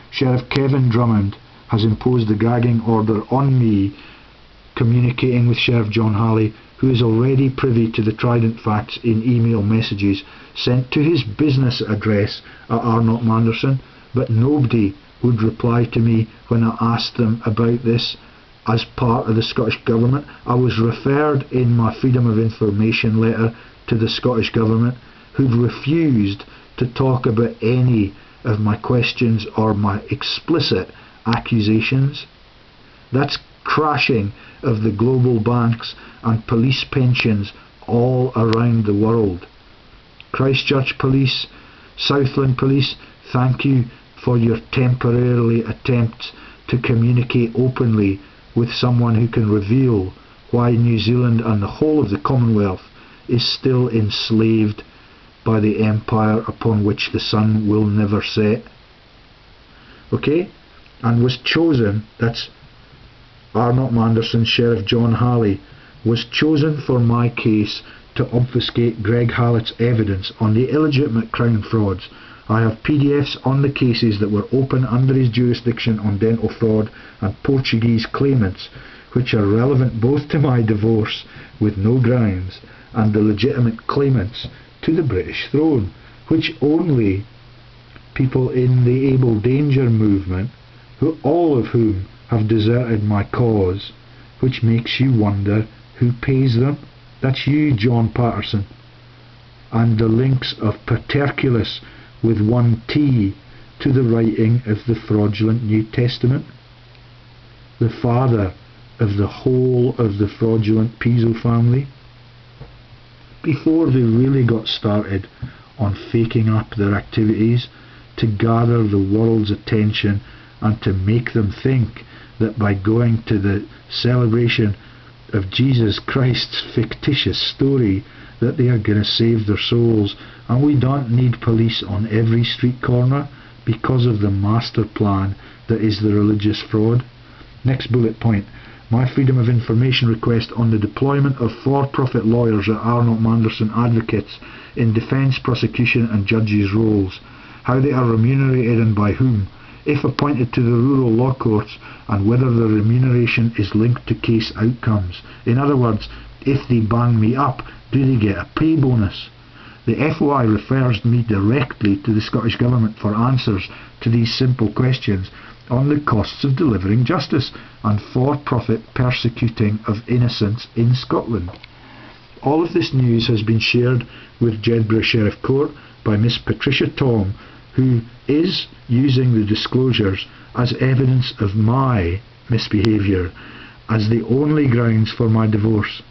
Sheriff Kevin Drummond has imposed a gagging order on me, communicating with Sheriff John Halley, who is already privy to the Trident facts in email messages sent to his business address at Arnott Manderson, but nobody would reply to me when I asked them about this as part of the Scottish Government. I was referred in my Freedom of Information letter to the Scottish Government, who'd refused to talk about any of my questions or my explicit accusations. That's crashing of the global banks and police pensions all around the world. Christchurch Police, Southland Police, thank you for your temporarily attempts to communicate openly with someone who can reveal why New Zealand and the whole of the Commonwealth is still enslaved by the empire upon which the sun will never set. Okay? And was chosen, that's Arnott Manderson, Sheriff John Halley, was chosen for my case to obfuscate Greg Hallett's evidence on the illegitimate Crown frauds. I have PDFs on the cases that were open under his jurisdiction on dental fraud and Portuguese claimants, which are relevant both to my divorce with no grounds and the legitimate claimants to the British throne, which only people in the Able Danger movement, all of whom have deserted my cause, which makes you wonder who pays them. That's you, John Patterson. And the links of Paterculus with one T to the writing of the fraudulent New Testament, the father of the whole of the fraudulent Piso family. Before they really got started on faking up their activities to gather the world's attention and to make them think that by going to the celebration of Jesus Christ's fictitious story that they are going to save their souls, and we don't need police on every street corner because of the master plan that is the religious fraud. Next bullet point. My Freedom of Information request on the deployment of for-profit lawyers at Arnott Manderson Advocates in defence, prosecution and judges' roles, how they are remunerated and by whom, if appointed to the rural law courts, and whether the remuneration is linked to case outcomes. In other words, if they bang me up, do they get a pay bonus? The FOI refers me directly to the Scottish Government for answers to these simple questions on the costs of delivering justice and for-profit persecuting of innocents in Scotland. All of this news has been shared with Jedburgh Sheriff Court by Miss Patricia Tom, who is using the disclosures as evidence of my misbehaviour as the only grounds for my divorce.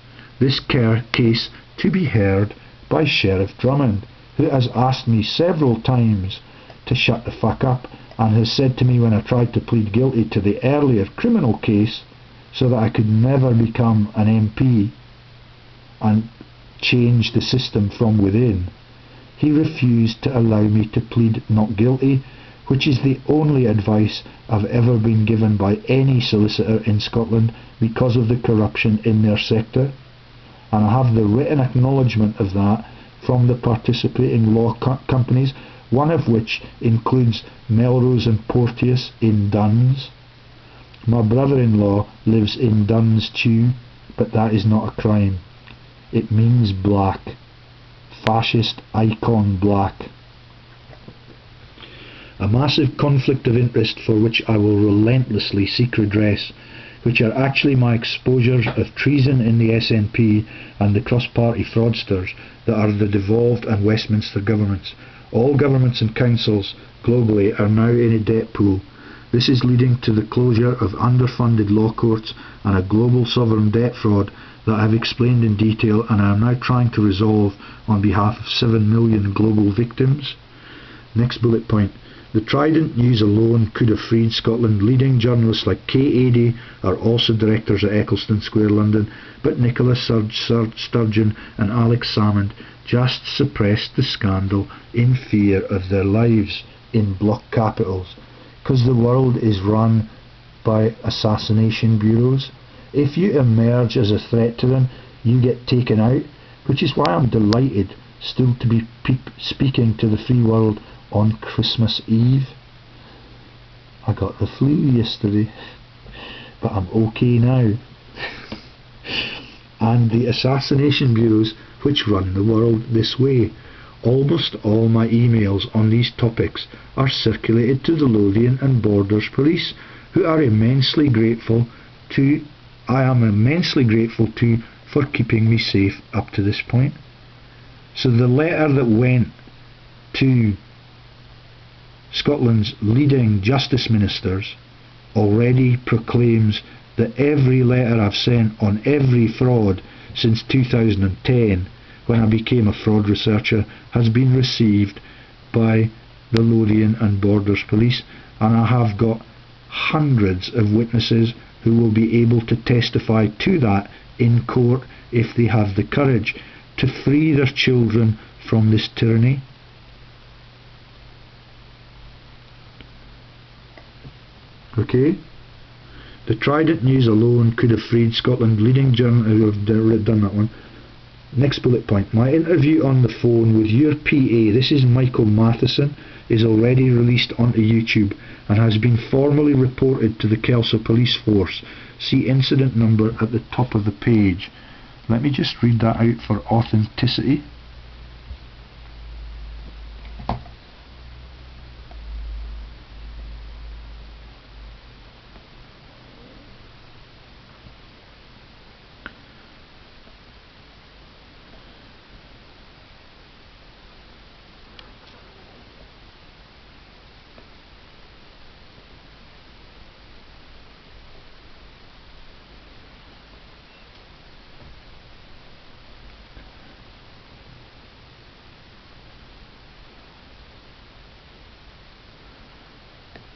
This case to be heard by Sheriff Drummond, who has asked me several times to shut the fuck up, and has said to me when I tried to plead guilty to the earlier criminal case so that I could never become an MP and change the system from within, he refused to allow me to plead not guilty, which is the only advice I've ever been given by any solicitor in Scotland because of the corruption in their sector. And I have the written acknowledgement of that from the participating law companies, one of which includes Melrose and Porteous in Duns. My brother-in-law lives in Duns too, but that is not a crime. It means black. Fascist icon black. A massive conflict of interest for which I will relentlessly seek redress, which are actually my exposures of treason in the SNP and the cross-party fraudsters that are the devolved and Westminster governments. All governments and councils globally are now in a debt pool. This is leading to the closure of underfunded law courts and a global sovereign debt fraud that I have explained in detail and I am now trying to resolve on behalf of 7 million global victims. Next bullet point. The Trident news alone could have freed Scotland. Leading journalists like Kate Adie are also directors at Eccleston Square, London, but Nicola Sturgeon and Alex Salmond just suppressed the scandal in fear of their lives in block capitals, because the world is run by assassination bureaus. If you emerge as a threat to them, you get taken out, which is why I'm delighted still to be speaking to the free world on Christmas Eve. I got the flu yesterday, but I'm okay now. And the assassination bureaus which run the world this way. Almost all my emails on these topics are circulated to the Lothian and Borders Police, who are immensely grateful to for keeping me safe up to this point. So the letter that went to Scotland's leading justice ministers already proclaims that every letter I've sent on every fraud since 2010, when I became a fraud researcher, has been received by the Lothian and Borders Police, and I have got hundreds of witnesses who will be able to testify to that in court if they have the courage. to free their children from this tyranny. Okay? The Trident News alone could have freed Scotland's leading journalist. I've done that one. Next bullet point. My interview on the phone with your PA, this is Michael Matheson, is already released onto YouTube and has been formally reported to the Kelso Police Force. See incident number at the top of the page. Let me just read that out for authenticity.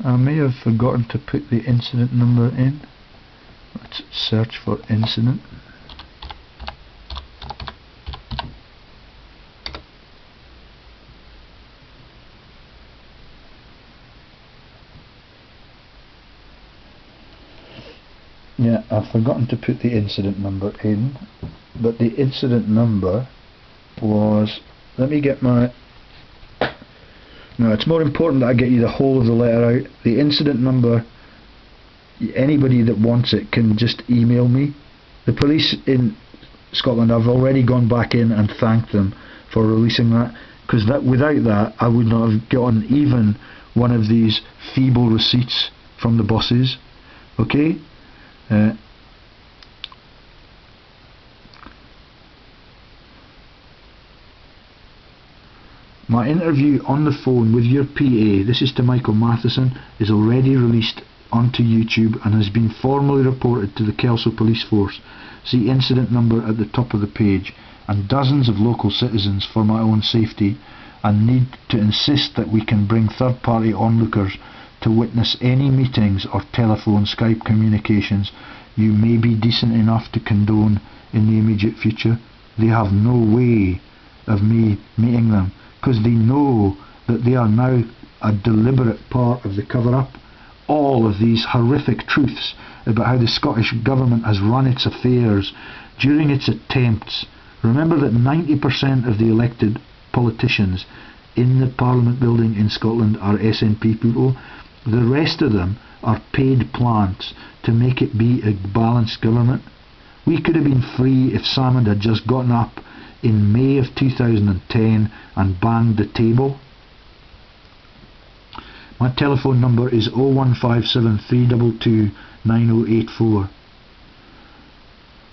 I may have forgotten to put the incident number in. Let's search for incident. Yeah, I've forgotten to put the incident number in, but the incident number was, let me get my, no, it's more important that I get you the whole of the letter out. The incident number, anybody that wants it can just email me. The police in Scotland, I've already gone back in and thanked them for releasing that, because without that I would not have gotten even one of these feeble receipts from the bosses. Okay? My interview on the phone with your PA, this is to Michael Matheson, is already released onto YouTube and has been formally reported to the Kelso Police Force. See incident number at the top of the page. And dozens of local citizens, for my own safety, and need to insist that we can bring third-party onlookers to witness any meetings or telephone Skype communications you may be decent enough to condone in the immediate future. They have no way of me meeting them, because they know that they are now a deliberate part of the cover-up. All of these horrific truths about how the Scottish Government has run its affairs during its attempts. Remember that 90% of the elected politicians in the Parliament building in Scotland are SNP people. The rest of them are paid plants to make it be a balanced government. We could have been free if Salmond had just gotten up in May of 2010 and banged the table. My telephone number is 0157 322 9084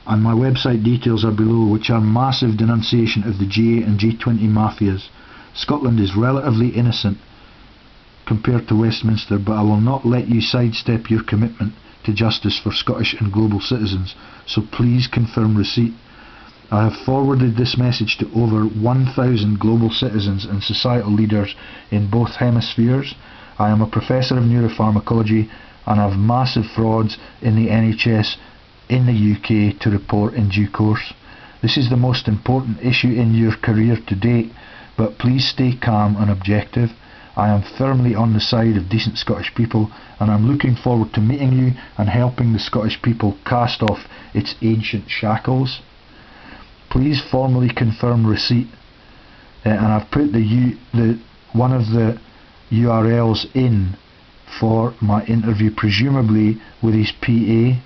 and my website details are below, which are massive denunciation of the G and G20 mafias. Scotland is relatively innocent compared to Westminster, but I will not let you sidestep your commitment to justice for Scottish and global citizens, so please confirm receipt. I have forwarded this message to over 1,000 global citizens and societal leaders in both hemispheres. I am a professor of neuropharmacology and have massive frauds in the NHS in the UK to report in due course. This is the most important issue in your career to date, but please stay calm and objective. I am firmly on the side of decent Scottish people, and I'm looking forward to meeting you and helping the Scottish people cast off its ancient shackles. Please formally confirm receipt, and I've put one of the URLs in for my interview, presumably with his PA,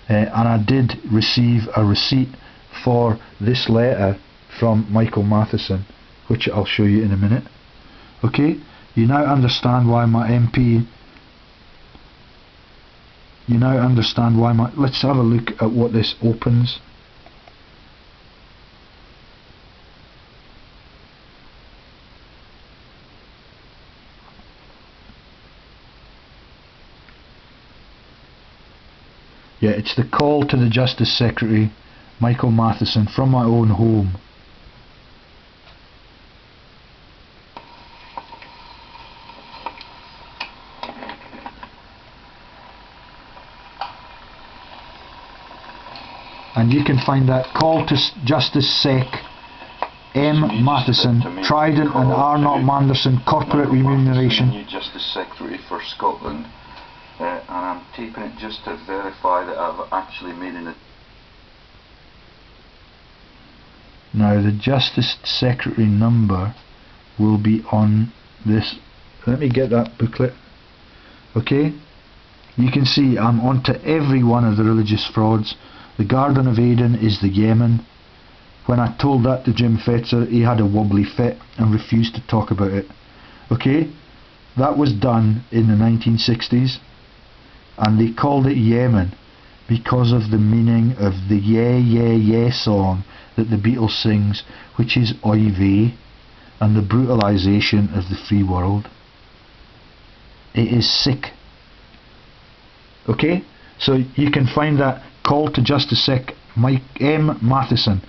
and I did receive a receipt for this letter from Michael Matheson, which I'll show you in a minute. Okay, you now understand why my MP, let's have a look at what this opens. Yeah, it's the call to the Justice Secretary, Michael Matheson, from my own home. And and you can find that call to Justice Sec. M. Matheson, Trident and R. Not Manderson, corporate remuneration. New Justice Secretary for Scotland, and I'm taping it just to verify that I've actually made it. Now the Justice Secretary number will be on this. Let me get that booklet. Okay, you can see I'm onto every one of the religious frauds. The Garden of Eden is the Yemen. When I told that to Jim Fetzer, he had a wobbly fit and refused to talk about it. Okay, that was done in the 1960s, and they called it Yemen because of the meaning of the Yeah Yeah Yeah song that the Beatles sings, which is Oy vey, and the brutalisation of the free world. It is sick. Okay, so you can find that call to Justice Sec. Mike M. Matheson,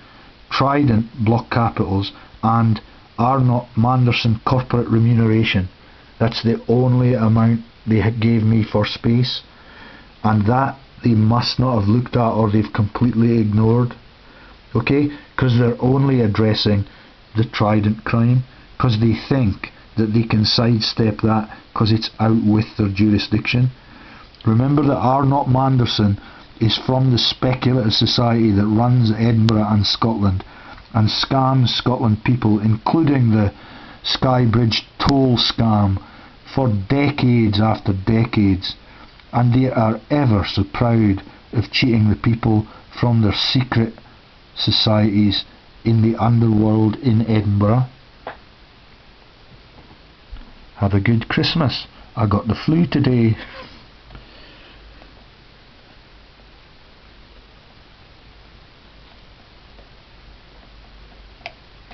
Trident, block capitals, and R. Not Manderson, corporate remuneration. That's the only amount they gave me for space, and that they must not have looked at, or they've completely ignored. Okay, because they're only addressing the Trident crime, because they think that they can sidestep that because it's out with their jurisdiction. Remember that R. Not Manderson is from the Speculative Society that runs Edinburgh and Scotland and scams Scotland people, including the Skybridge toll scam, for decades after decades, and they are ever so proud of cheating the people from their secret societies in the underworld in Edinburgh. Have a good Christmas. I got the flu today.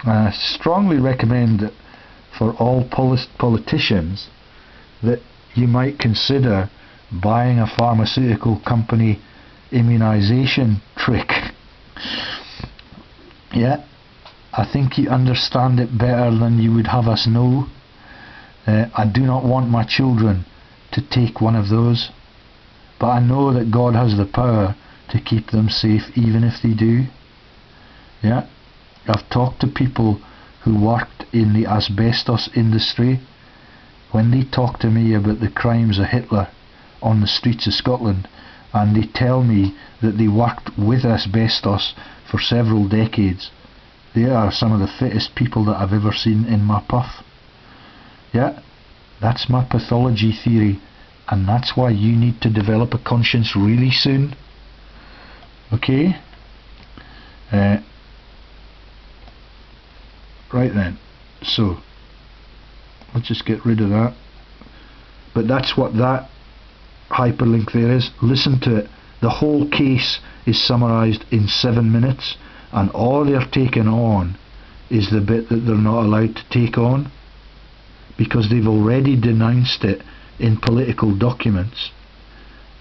I strongly recommend that for all politicians that you might consider buying a pharmaceutical company immunisation trick. Yeah, I think you understand it better than you would have us know. I do not want my children to take one of those, but I know that God has the power to keep them safe even if they do. Yeah, I've talked to people who worked in the asbestos industry. When they talk to me about the crimes of Hitler on the streets of Scotland, and they tell me that they worked with asbestos for several decades, they are some of the fittest people that I've ever seen in my puff. Yeah, that's my pathology theory, and that's why you need to develop a conscience really soon. Okay? Right then, so let's just get rid of that. But that's what that hyperlink there is. Listen to it. The whole case is summarised in 7 minutes, and all they're taking on is the bit that they're not allowed to take on, because they've already denounced it in political documents,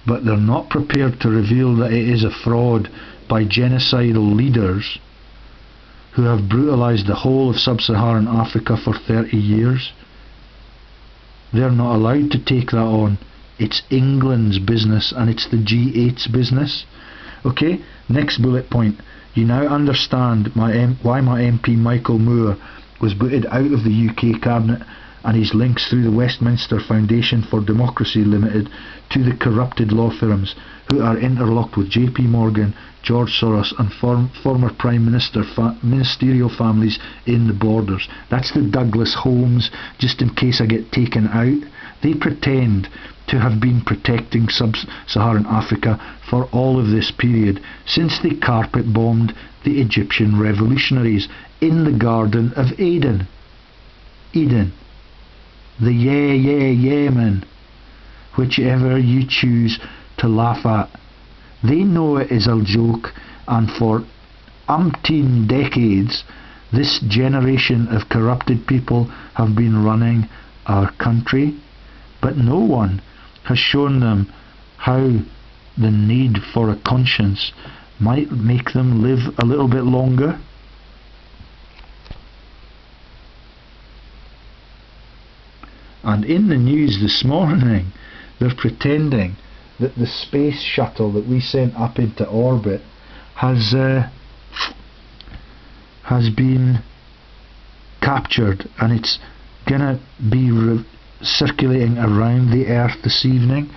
but they're not prepared to reveal that it is a fraud by genocidal leaders who have brutalised the whole of sub-Saharan Africa for 30 years. They're not allowed to take that on. It's England's business, and it's the G8's business. Okay, next bullet point. You now understand why my MP Michael Moore was booted out of the UK Cabinet, and his links through the Westminster Foundation for Democracy Limited to the corrupted law firms who are interlocked with JP Morgan, George Soros and former Prime Minister ministerial families in the borders. That's the Douglas Homes, just in case I get taken out. They pretend to have been protecting sub-Saharan Africa for all of this period, since they carpet bombed the Egyptian revolutionaries in the Garden of Eden. Eden. The Yeah Yeah Yemen, whichever you choose to laugh at. They know it is a joke, and for umpteen decades this generation of corrupted people have been running our country, but no one has shown them how the need for a conscience might make them live a little bit longer. And in the news this morning, they're pretending that the space shuttle that we sent up into orbit has been captured, and it's gonna be circulating around the earth this evening,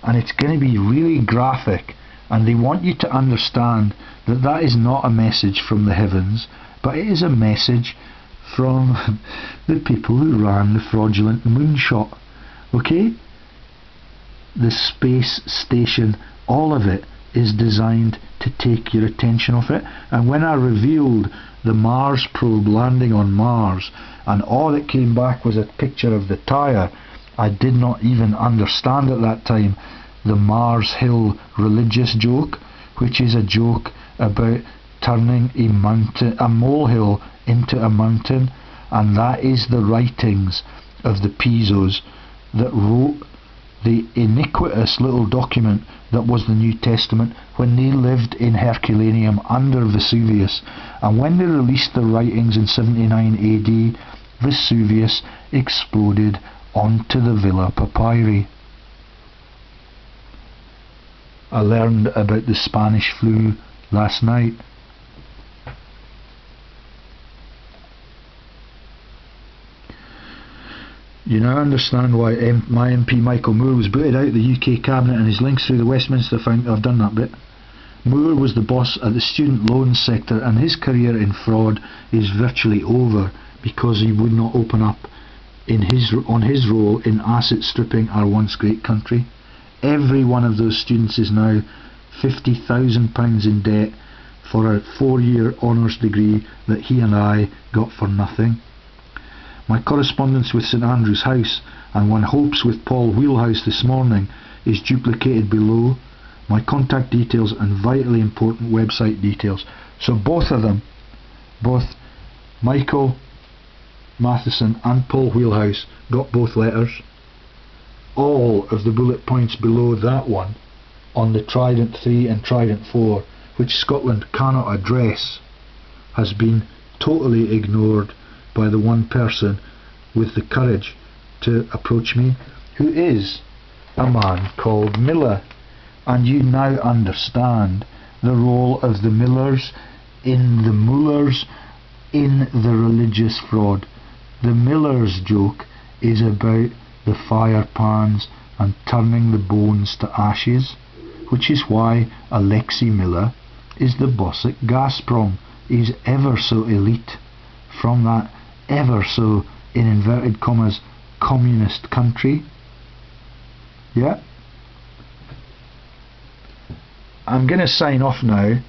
and it's going to be really graphic, and they want you to understand that that is not a message from the heavens, but it is a message from the people who ran the fraudulent moonshot. Okay? The space station, all of it is designed to take your attention off it. And when I revealed the Mars probe landing on Mars, and all that came back was a picture of the tyre, I did not even understand at that time the Mars Hill religious joke, which is a joke about turning a molehill into a mountain, and that is the writings of the Pisos that wrote the iniquitous little document that was the New Testament when they lived in Herculaneum under Vesuvius. And when they released the writings in 79 AD, Vesuvius exploded onto the Villa Papyri. I learned about the Spanish flu last night. You now understand why my MP Michael Moore was booted out of the UK Cabinet and his links through the Westminster Fountain. I've done that bit. Moore was the boss at the student loan sector, and his career in fraud is virtually over because he would not open up on his role in asset stripping our once great country. Every one of those students is now £50,000 in debt for a 4-year honours degree that he and I got for nothing. My correspondence with St Andrew's House and one hopes with Paul Wheelhouse this morning is duplicated below. My contact details and vitally important website details. So both of them, both Michael Matheson and Paul Wheelhouse, got both letters. All of the bullet points below that one on the Trident 3 and Trident 4, which Scotland cannot address, has been totally ignored by the one person with the courage to approach me, who is a man called Miller. And you now understand the role of the Millers in the Mullers in the religious fraud. The Millers joke is about the fire pans and turning the bones to ashes, which is why Alexei Miller is the boss at Gazprom. He's ever so elite from that ever so, in inverted commas, communist country. Yeah? I'm going to sign off now,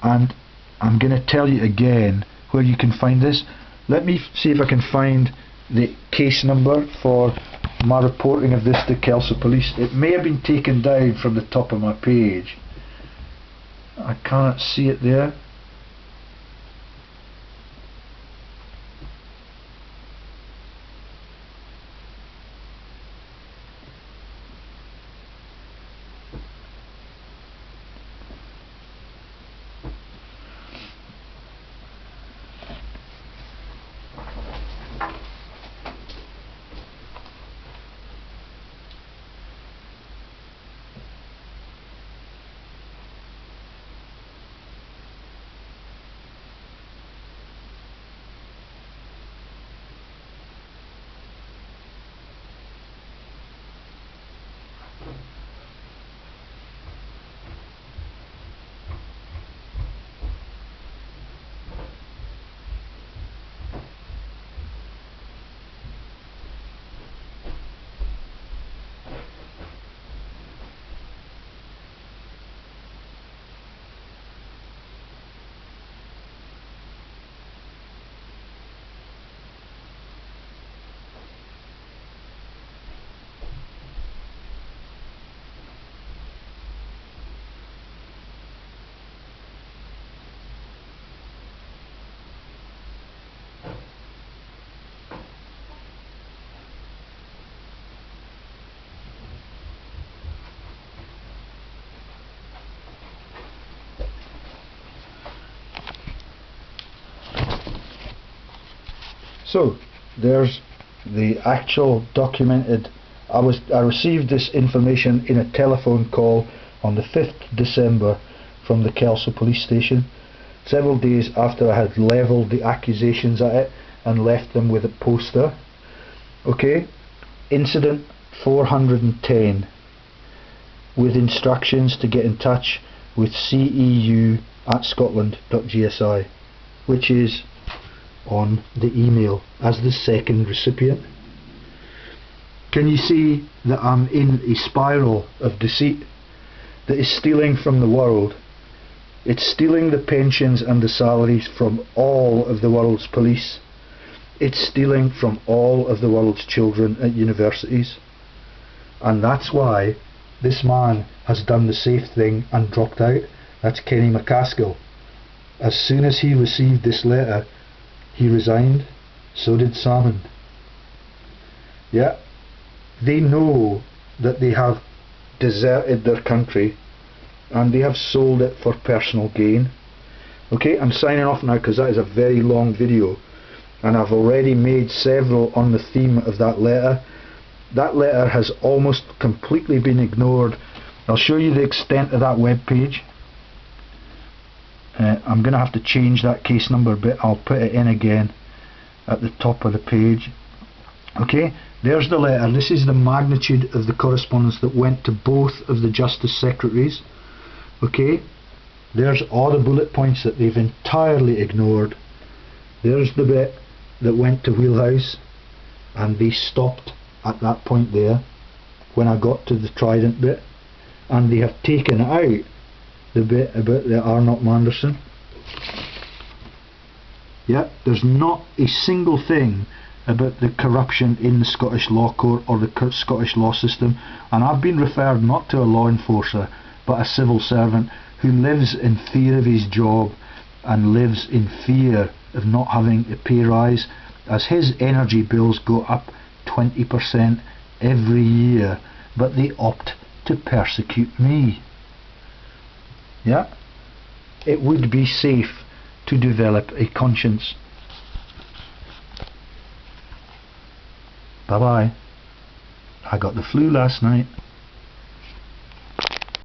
and I'm going to tell you again where you can find this. Let me see if I can find the case number for my reporting of this to Kelso Police. It may have been taken down from the top of my page. I cannot see it there. So there's the actual documented. I received this information in a telephone call on the 5th December from the Kelso police station, several days after I had levelled the accusations at it and left them with a poster. Okay, incident 410, with instructions to get in touch with ceu@scotland.gsi, which is on the email as the second recipient. Can you see that I'm in a spiral of deceit that is stealing from the world? It's stealing the pensions and the salaries from all of the world's police. It's stealing from all of the world's children at universities. And that's why this man has done the safe thing and dropped out. That's Kenny McCaskill. As soon as he received this letter, he resigned. So did Salmond. Yeah, they know that they have deserted their country and they have sold it for personal gain. Okay, I'm signing off now because that is a very long video and I've already made several on the theme of that letter. That letter has almost completely been ignored. I'll show you the extent of that web page. I'm going to have to change that case number bit. I'll put it in again at the top of the page. Okay, there's the letter. This is the magnitude of the correspondence that went to both of the Justice Secretaries. Okay, there's all the bullet points that they've entirely ignored. There's the bit that went to Wheelhouse and they stopped at that point there when I got to the Trident bit, and they have taken out the bit about the Arnott Manderson. Yeah, there's not a single thing about the corruption in the Scottish Law Court or the Scottish law system, and I've been referred not to a law enforcer but a civil servant who lives in fear of his job and lives in fear of not having a pay rise, as his energy bills go up 20% every year, but they opt to persecute me. Yeah, it would be safe to develop a conscience. Bye bye. I got the flu last night.